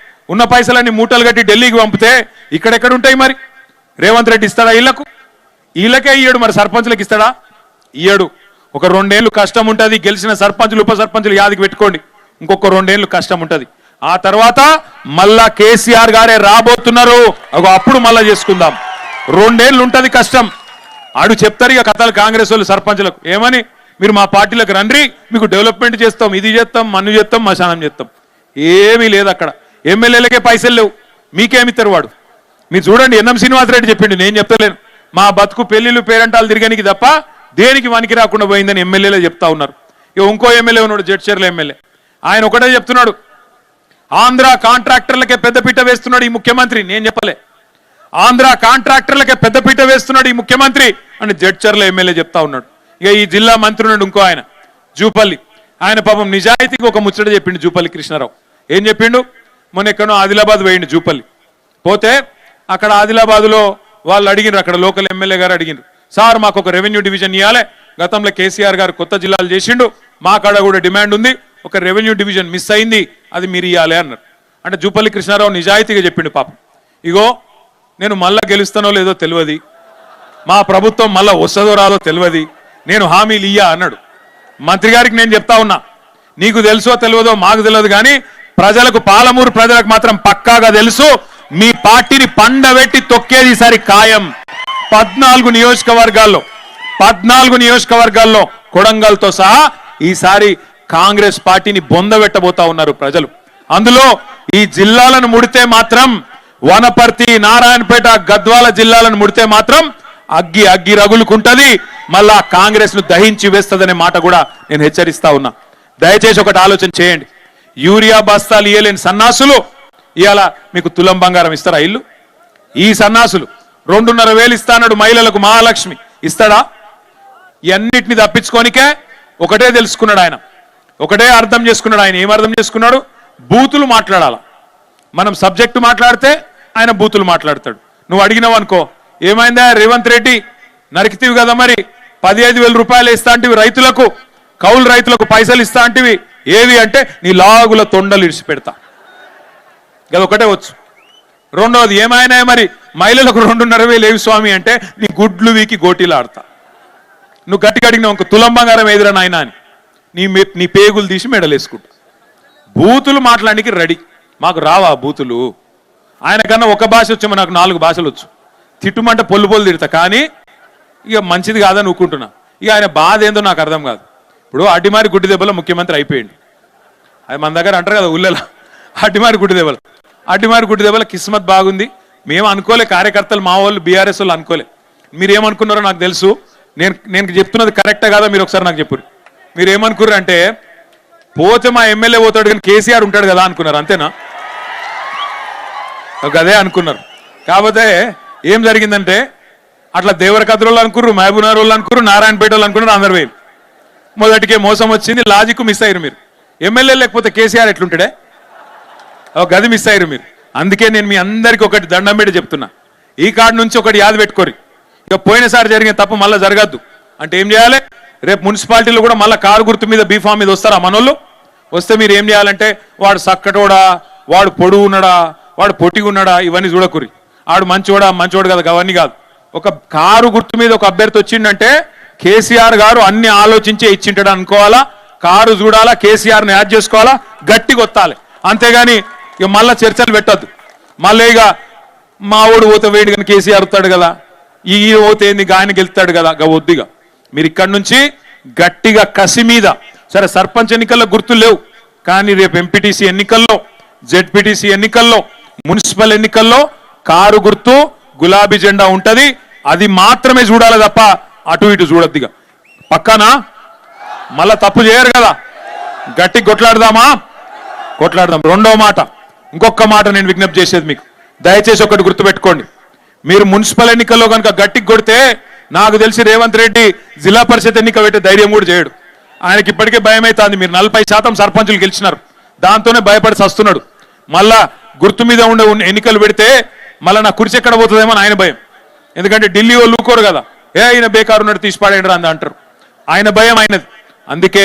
ఉన్న పైసలన్నీ మూటలు కట్టి ఢిల్లీకి పంపితే ఇక్కడెక్కడ ఉంటాయి? మరి రేవంత్ రెడ్డి ఇస్తాడా? వీళ్ళకే ఇయ్యడు, మరి సర్పంచులకు ఇస్తాడా? ఇయ్యడు. ఒక 2 ఏళ్ళు కష్టం ఉంటుంది. గెలిచిన సర్పంచులు, ఉప సర్పంచులు యాదికి పెట్టుకోండి, ఇంకొక 2 ఏళ్ళు కష్టం ఉంటుంది. ఆ తర్వాత మళ్ళా కేసీఆర్ గారే రాబోతున్నారు, అప్పుడు మళ్ళా చేసుకుందాం. 2 ఏళ్ళు ఉంటది కష్టం. ఆడు చెప్తారు ఇక కథలు కాంగ్రెస్ వాళ్ళు సర్పంచులకు ఏమని, మీరు మా పార్టీలకు రండి, మీకు డెవలప్మెంట్ చేస్తాం, ఇది చేస్తాం, మన్ను చేస్తాం, మశానం చేస్తాం. ఏమీ లేదు అక్కడ. ఎమ్మెల్యేలకే పైసలు లేవు, మీకేమిస్తారు వాడు? మీరు చూడండి, ఎన్ఎం శ్రీనివాసరెడ్డి చెప్పిండు, నేను చెప్తలేను. మా బతుకు పెళ్లిళ్ళు పేరెంటాలు తిరగనికి తప్ప దేనికి వనికి రాకుండా పోయిందని ఎమ్మెల్యేలే చెప్తా ఉన్నారు. ఇక ఇంకో ఎమ్మెల్యే ఉన్నాడు, జడ్చర్ల ఎమ్మెల్యే. ఆయన ఒకటే చెప్తున్నాడు, ఆంధ్ర కాంట్రాక్టర్లకే పెద్దపీట వేస్తున్నాడు ఈ ముఖ్యమంత్రి. నేను చెప్పలే, ఆంధ్ర కాంట్రాక్టర్లకే పెద్దపీట వేస్తున్నాడు ఈ ముఖ్యమంత్రి అని జడ్చర్ల ఎమ్మెల్యే చెప్తా ఉన్నాడు. ఇక ఈ జిల్లా మంత్రి ఉన్నాడు ఇంకో ఆయన, జూపల్లి. ఆయన పాపం నిజాయితీకి ఒక ముచ్చట చెప్పిండు. జూపల్లి కృష్ణారావు ఏం చెప్పిండు? మొన్న ఎక్కడో ఆదిలాబాద్ పోయిండు జూపల్లి. పోతే అక్కడ ఆదిలాబాద్లో వాళ్ళు అడిగినారు, అక్కడ లోకల్ ఎమ్మెల్యే గారు అడిగినారు, సార్ మాకు ఒక రెవెన్యూ డివిజన్ ఇవ్వాలి, గతంలో కేసీఆర్ గారు కొత్త జిల్లాలు చేసిండు, మా కాడ కూడా డిమాండ్ ఉంది, ఒక రెవెన్యూ డివిజన్ మిస్ అయింది, అది మీరు ఇవ్వాలి అన్నారు. అంటే జూపల్లి కృష్ణారావు నిజాయితీగా చెప్పిండు పాపం, ఇగో నేను మళ్ళా గెలుస్తానో లేదో తెలియదు, మా ప్రభుత్వం మళ్ళా వస్తుందో రాదో తెలియదు, నేను హామీలు ఇయ్యా అన్నాడు. మంత్రి గారికి నేను చెప్తా ఉన్నా, నీకు తెలుసో తెలియదో మాకు తెలియదు కానీ ప్రజలకు, పాలమూరు ప్రజలకు మాత్రం పక్కాగా తెలుసు, మీ పార్టీని పండబెట్టి తొక్కేది ఈసారి ఖాయం. 14 నియోజకవర్గాల్లో కొడంగల్తో సహా ఈసారి కాంగ్రెస్ పార్టీని బొందబెట్టబోతా ఉన్నారు ప్రజలు. అందులో ఈ జిల్లాలను ముడితే మాత్రం, వనపర్తి, నారాయణపేట, గద్వాల జిల్లాలను ముడితే మాత్రం అగ్గి రగులుకుంటది, మళ్ళా కాంగ్రెస్ ను దహించి వేస్తదనే మాట కూడా నేను హెచ్చరిస్తా ఉన్నా. దయచేసి ఒకటి ఆలోచన చేయండి, యూరియా బస్తాలు ఇయ్యలేని సన్నాసులు ఇవాళ మీకు తులం బంగారం ఇస్తారా? ఇల్లు ఈ సన్నాసులు 2,500 ఇస్తాడు మహిళలకు, మహాలక్ష్మి ఇస్తాడా? ఇవన్నిటిని తప్పించుకోనికే ఒకటే తెలుసుకున్నాడు ఆయన, ఒకటే అర్థం చేసుకున్నాడు ఆయన. ఏం అర్థం చేసుకున్నాడు? బూతులు మాట్లాడాల. మనం సబ్జెక్టు మాట్లాడితే ఆయన బూతులు మాట్లాడతాడు. నువ్వు అడిగినావు అనుకో, ఏమైందా రేవంత్ రెడ్డి నరికితివి కదా, మరి 15,000 రూపాయలు ఇస్తా అంటివి రైతులకు, కౌలు రైతులకు పైసలు ఇస్తా అంటివి, ఏవి అంటే నీ లాగుల తొండలు ఇడిచిపెడతా. అది ఒకటే వచ్చు. రెండవది ఏమైనా మరి మహిళలకు 2,500 ఏవి స్వామి అంటే నీ గుడ్లు వీకి గోటీలు ఆడతా. నువ్వు గట్టిగా అడిగినావు ఇంకో తులం బంగారం ఎదురా నాయన అని నీ పేగులు తీసి మెడలేసుకుంటా. బూతులు మాట్లాడానికి రెడీ. మాకు రావా బూతులు? ఆయన కన్నా ఒక భాష వచ్చేమో, నాకు 4 భాషలు వచ్చు. తిట్టుమంటే పొల్లు తిడతా, కానీ ఇక మంచిది కాదని ఊకుంటున్నా. ఇక ఆయన బాధ ఏందో నాకు అర్థం కాదు. ఇప్పుడు అడ్డిమారి గుడ్డి దెబ్బలో ముఖ్యమంత్రి అయిపోయింది. అది మన దగ్గర అంటారు కదా ఊళ్ళలో, అడ్డిమారి గుడ్డి దెబ్బల కిస్మత్ బాగుంది. మేము అనుకోలే, కార్యకర్తలు మా వాళ్ళు బీఆర్ఎస్ వాళ్ళు అనుకోలే. మీరేమనుకున్నారో నాకు తెలుసు. నేను చెప్తున్నది కరెక్టే కాదా మీరు ఒకసారి నాకు చెప్పు. మీరు ఏమనుకున్నారు అంటే పోతే మా ఎమ్మెల్యే పోతాడు కానీ కేసీఆర్ ఉంటాడు కదా అనుకున్నారు, అంతేనా? అదే అనుకున్నారు. కాకపోతే ఏం జరిగిందంటే అట్లా దేవరకద్ర వాళ్ళు అనుకున్నారు, మహబూబ్నగర్ వాళ్ళు అనుకున్నారు, నారాయణపేట వాళ్ళు అనుకున్నారు, అందరు వేలు. మొదటికే మోసం వచ్చింది, లాజిక్ మిస్ అయ్యారు మీరు. ఎమ్మెల్యే లేకపోతే కేసీఆర్ ఎట్లుంటాడే? ఒక గది మిస్ అయ్యారు మీరు. అందుకే నేను మీ అందరికి ఒకటి దండం పెట్టి చెప్తున్నా, ఈ కార్డు నుంచి ఒకటి యాద పెట్టుకోరు. ఇక పోయినసారి జరిగిన తప్పు మళ్ళీ జరగద్దు అంటే ఏం చేయాలి? రేపు మున్సిపాలిటీలో కూడా మళ్ళీ కారు గుర్తు మీద బీఫామ్ మీద వస్తారా మనోళ్ళు? వస్తే మీరు ఏం చేయాలంటే వాడు సక్కటోడా, వాడు పొడుగు ఉన్నాడా, వాడు పొట్టిగా ఉన్నాడా, ఇవన్నీ చూడకురి. ఆడు మంచోడు కదా, అవన్నీ కాదు. ఒక కారు గుర్తు మీద ఒక అభ్యర్థి వచ్చిండంటే కేసీఆర్ గారు అన్ని ఆలోచించే ఇచ్చింటాడు అనుకోవాలా. కారు చూడాలా, కేసీఆర్ని యాడ్ చేసుకోవాలా, గట్టిగా ఒత్తాలి. అంతేగాని ఇక మళ్ళా చర్చలు పెట్టద్దు. మళ్ళీ ఇక మా ఓడు పోతే వేడి కానీ కేసీఆర్ వస్తాడు కదా, ఈ పోతే ఏంది ఆయన గెలుస్తాడు కదా, వద్దిగా. మీరు ఇక్కడి నుంచి గట్టిగా కసి మీద, సరే సర్పంచ్ ఎన్నికల్లో గుర్తులు లేవు కానీ రేపు ఎంపీటీసీ ఎన్నికల్లో, జెడ్పీటీసీ ఎన్నికల్లో, మున్సిపల్ ఎన్నికల్లో కారు గుర్తు గులాబీ జెండా ఉంటది. అది మాత్రమే చూడాలి తప్ప అటు ఇటు చూడొద్దిగా. పక్కనా మళ్ళా తప్పు చేయరు కదా, గట్టి కొట్లాడదామా? కొట్లాడదాం. రెండో మాట, ఇంకొక మాట నేను విజ్ఞప్తి చేసేది మీకు, దయచేసి ఒకటి గుర్తుపెట్టుకోండి. మీరు మున్సిపల్ ఎన్నికల్లో కనుక గట్టికి కొడితే నాకు తెలిసి రేవంత్ రెడ్డి జిల్లా పరిషత్ ఎన్నిక పెట్టే ధైర్యం కూడా చేయడు. ఆయనకి ఇప్పటికే భయం అవుతుంది. మీరు 40% సర్పంచులు గెలిచినారు, దాంతోనే భయపడి వస్తున్నాడు. మళ్ళా గుర్తు మీద ఉండే ఎన్నికలు పెడితే మళ్ళీ నా కుర్చీ ఎక్కడ పోతుందేమో ఆయన భయం. ఎందుకంటే ఢిల్లీ వాళ్ళు ఊరుకోరు కదా, ఆయన బేకారు ఉన్నట్టు తీసి పాడేయండి అంద అంటారు. ఆయన భయం అయినది. అందుకే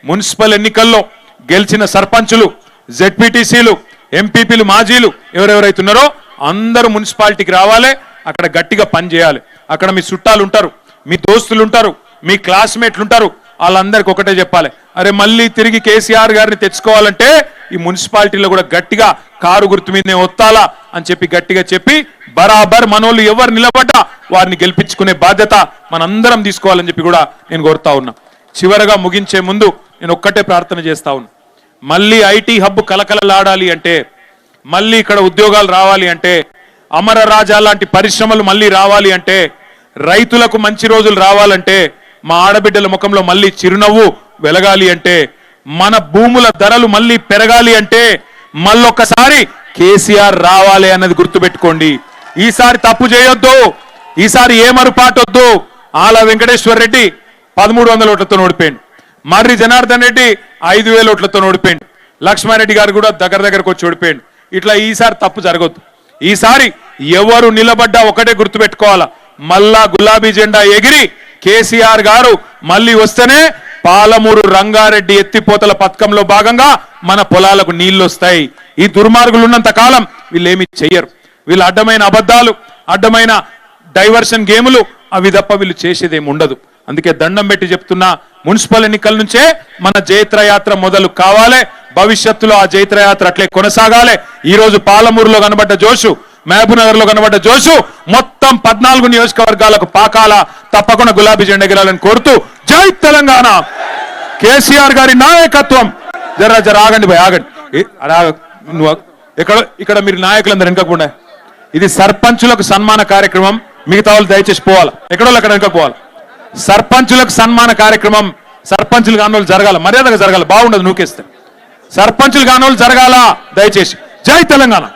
మున్సిపల్ ఎన్నికల్లో గెలిచిన సర్పంచులు, జెడ్పీటీసీలు, ఎంపీపీలు, మాజీలు ఎవరెవరైతున్నారో అందరూ మున్సిపాలిటీకి రావాలి. అక్కడ గట్టిగా పని చేయాలి. అక్కడ మీ చుట్టాలు ఉంటారు, మీ దోస్తులు ఉంటారు, మీ క్లాస్మేట్లు ఉంటారు. వాళ్ళందరికీ ఒకటే చెప్పాలి, అరే మళ్ళీ తిరిగి కేసీఆర్ గారిని తెచ్చుకోవాలంటే ఈ మున్సిపాలిటీలో కూడా గట్టిగా కారు గుర్తు మీదనే ఒత్తాలా అని చెప్పి గట్టిగా చెప్పి బరాబర్ మనోళ్ళు ఎవరు నిలబడ్డా వారిని గెలిపించుకునే బాధ్యత మనందరం తీసుకోవాలని చెప్పి కూడా నేను కోరుతా ఉన్నా. చివరగా ముగించే ముందు నేను ఒక్కటే ప్రార్థన చేస్తా ఉన్నా, మళ్ళీ ఐటీ హబ్ కలకలలాడాలి అంటే, మళ్ళీ ఇక్కడ ఉద్యోగాలు రావాలి అంటే, అమర రాజా లాంటి పరిశ్రమలు మళ్ళీ రావాలి అంటే, రైతులకు మంచి రోజులు రావాలంటే, మా ఆడబిడ్డల ముఖంలో మళ్ళీ చిరునవ్వు వెలగాలి అంటే, మన భూముల ధరలు మళ్ళీ పెరగాలి అంటే మళ్ళొక్కసారి కేసీఆర్ రావాలి అన్నది గుర్తుపెట్టుకోండి. ఈసారి తప్పు చేయొద్దు, ఈసారి ఏ మరుపాటొద్దు. ఆల వెంకటేశ్వర రెడ్డి 1300 ఓట్లతో ఓడిపోయింది, మర్రి జనార్దన్ రెడ్డి 5000 ఓట్లతో ఓడిపోయింది, లక్ష్మారెడ్డి గారు కూడా దగ్గరకు వచ్చి ఓడిపోయింది. ఇట్లా ఈసారి తప్పు జరగొద్దు. ఈసారి ఎవరు నిలబడ్డా ఒకటే గుర్తుపెట్టుకోవాలా, మళ్ళా గులాబీ జెండా ఎగిరి కేసీఆర్ గారు మళ్ళీ వస్తేనే పాలమూరు రంగారెడ్డి ఎత్తిపోతల పథకంలో భాగంగా మన పొలాలకు నీళ్లు వస్తాయి. ఈ దుర్మార్గులు ఉన్నంత కాలం వీళ్ళేమి చెయ్యరు. వీళ్ళు అడ్డమైన అబద్ధాలు, అడ్డమైన డైవర్షన్ గేములు అవి తప్ప వీళ్ళు చేసేదేమి ఉండదు. అందుకే దండం పెట్టి చెప్తున్నా, మున్సిపల్ ఎన్నికల నుంచే మన జైత్రయాత్ర మొదలు కావాలి. భవిష్యత్తులో ఆ జైత్రయాత్ర అట్లే కొనసాగాలి. ఈ రోజు పాలమూరులో కనబడ్డ జోషు, మహబూబ్నగర్ లో కనబడ్డ జోషు మొత్తం 14 నియోజకవర్గాలకు పాకాల. తప్పకుండా గులాబీ జెండా ఎగరాలని కోరుతూ, జై తెలంగాణ, కేసీఆర్ గారి నాయకత్వం. జర ఆగండి భయ్, ఆగండి. ఇక్కడ మీరు నాయకులందరూ వెనకకుండా, ఇది సర్పంచులకు సన్మాన కార్యక్రమం. మిగతా వాళ్ళు దయచేసి పోవాలి, ఎక్కడో అక్కడ వెనక పోవాలి. సర్పంచులకు సన్మాన కార్యక్రమం సర్పంచులు కానోళ్ళు జరగాల, మర్యాదగా జరగాల. బాగుండదు నూకేస్తే. సర్పంచులు కానోళ్ళు జరగాల దయచేసి. జై తెలంగాణ.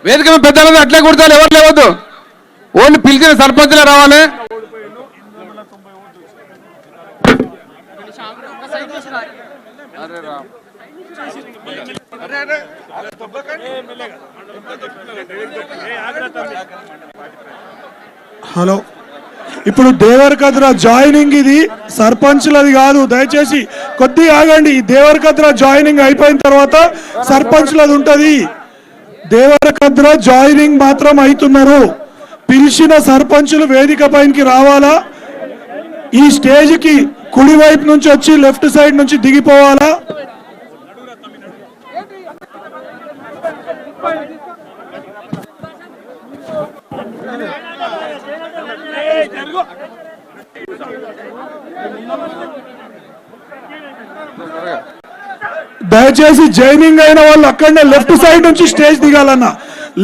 వేదిక పెద్దలు అట్లే కొడతారు, ఎవరు లేవద్దు. ఓన్లీ పిలిచిన సర్పంచులే రావాలి. హలో, ఇప్పుడు దేవరకద్ర జాయినింగ్, ఇది సర్పంచ్లది కాదు. దయచేసి కొద్దిగా ఆగండి. ఈ దేవరకద్ర జాయినింగ్ అయిపోయిన తర్వాత సర్పంచ్లది ఉంటది. దేవరకద్ర జాయినింగ్ మాత్రం అవుతున్నారు. పిలిచిన సర్పంచులు వేదిక పైకి రావాలా, ఈ స్టేజ్ కి కుడి వైపు నుంచి వచ్చి లెఫ్ట్ సైడ్ నుంచి దిగిపోవాలా. దయచేసి జాయినింగ్ అయిన వాళ్ళు అక్కడనే లెఫ్ట్ సైడ్ నుంచి స్టేజ్ దిగాలన్న.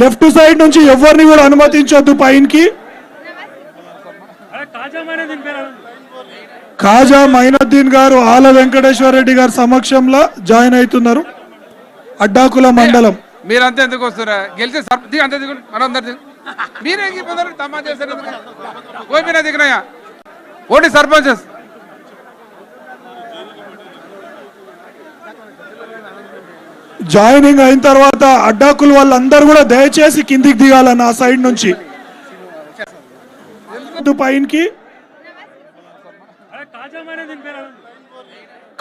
లెఫ్ట్ సైడ్ నుంచి ఎవరిని కూడా అనుమతించొద్దు పైనకి. కాజా మైనుద్దీన్ గారు ఆల వెంకటేశ్వర రెడ్డి గారి సమక్షంలో జాయిన్ అవుతున్నారు. అడ్డాకుల మండలం. మీరంతా ఎందుకు వస్తారా? గెలిచే దిగు అంతే దిగు మనందరు దిగు. మీరే తమా చేస్తారు. పోయినా దిగినాయా ఓడి సర్పంచెస్. జాయినింగ్ అయిన తర్వాత అడ్డాకులు వాళ్ళందరూ కూడా దయచేసి కిందికి దిగాలన్న ఆ సైడ్ నుంచి పైనకి.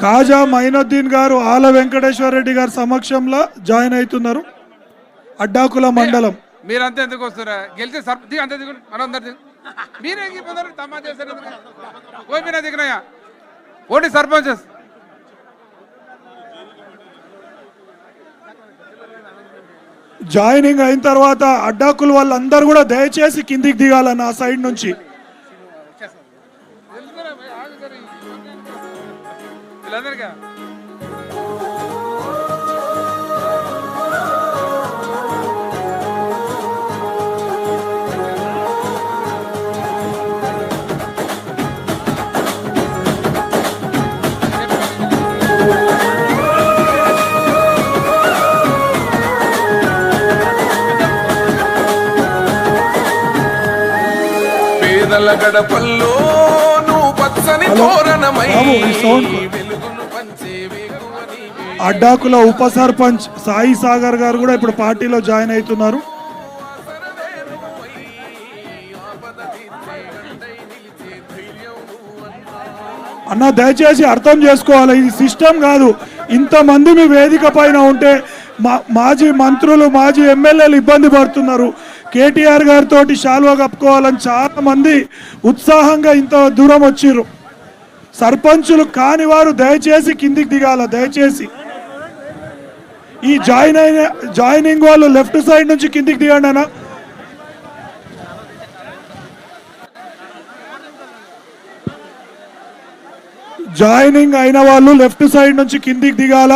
కాజా మైనుద్దీన్ గారు ఆల వెంకటేశ్వర రెడ్డి గారి సమక్షంలో జాయిన్ అవుతున్నారు. అడ్డాకుల మండలం. మీరంతా ఎందుకు వస్తారా? గెలిచే దిగు అంతే దిగు మనందరు దిగు. మీరే తమా చేస్తారు. పోయినా దిగినాయా ఓడి సర్పంచెస్. జాయినింగ్ అయిన తర్వాత అడ్డాకులు వాళ్ళందరూ కూడా దయచేసి కిందికి దిగాలన్న ఆ సైడ్ నుంచి. పేదల గడపల్లో నువ్వు పచ్చని తోరణమై వెలుగును పంచే వేగువని. అడ్డాకుల ఉప సర్పంచ్ సాయి సాగర్ గారు కూడా ఇప్పుడు పార్టీలో జాయిన్ అవుతున్నారు. అన్న దయచేసి అర్థం చేసుకోవాలి, ఇది సిస్టమ్ కాదు. ఇంతమంది మీ వేదిక పైన ఉంటే మాజీ మంత్రులు మాజీ ఎమ్మెల్యేలు ఇబ్బంది పడుతున్నారు. కేటీఆర్ గారితో శాలువా కప్పుకోవాలని చాలా మంది ఉత్సాహంగా ఇంత దూరం వచ్చిర్రు. సర్పంచులు కాని వారు దయచేసి కిందికి దిగాల. దయచేసి ఈ జాయినింగ్ వాళ్ళు లెఫ్ట్ సైడ్ నుంచి కిందికి దిగండి అన్న. జాయినింగ్ అయిన వాళ్ళు లెఫ్ట్ సైడ్ నుంచి కిందికి దిగాల.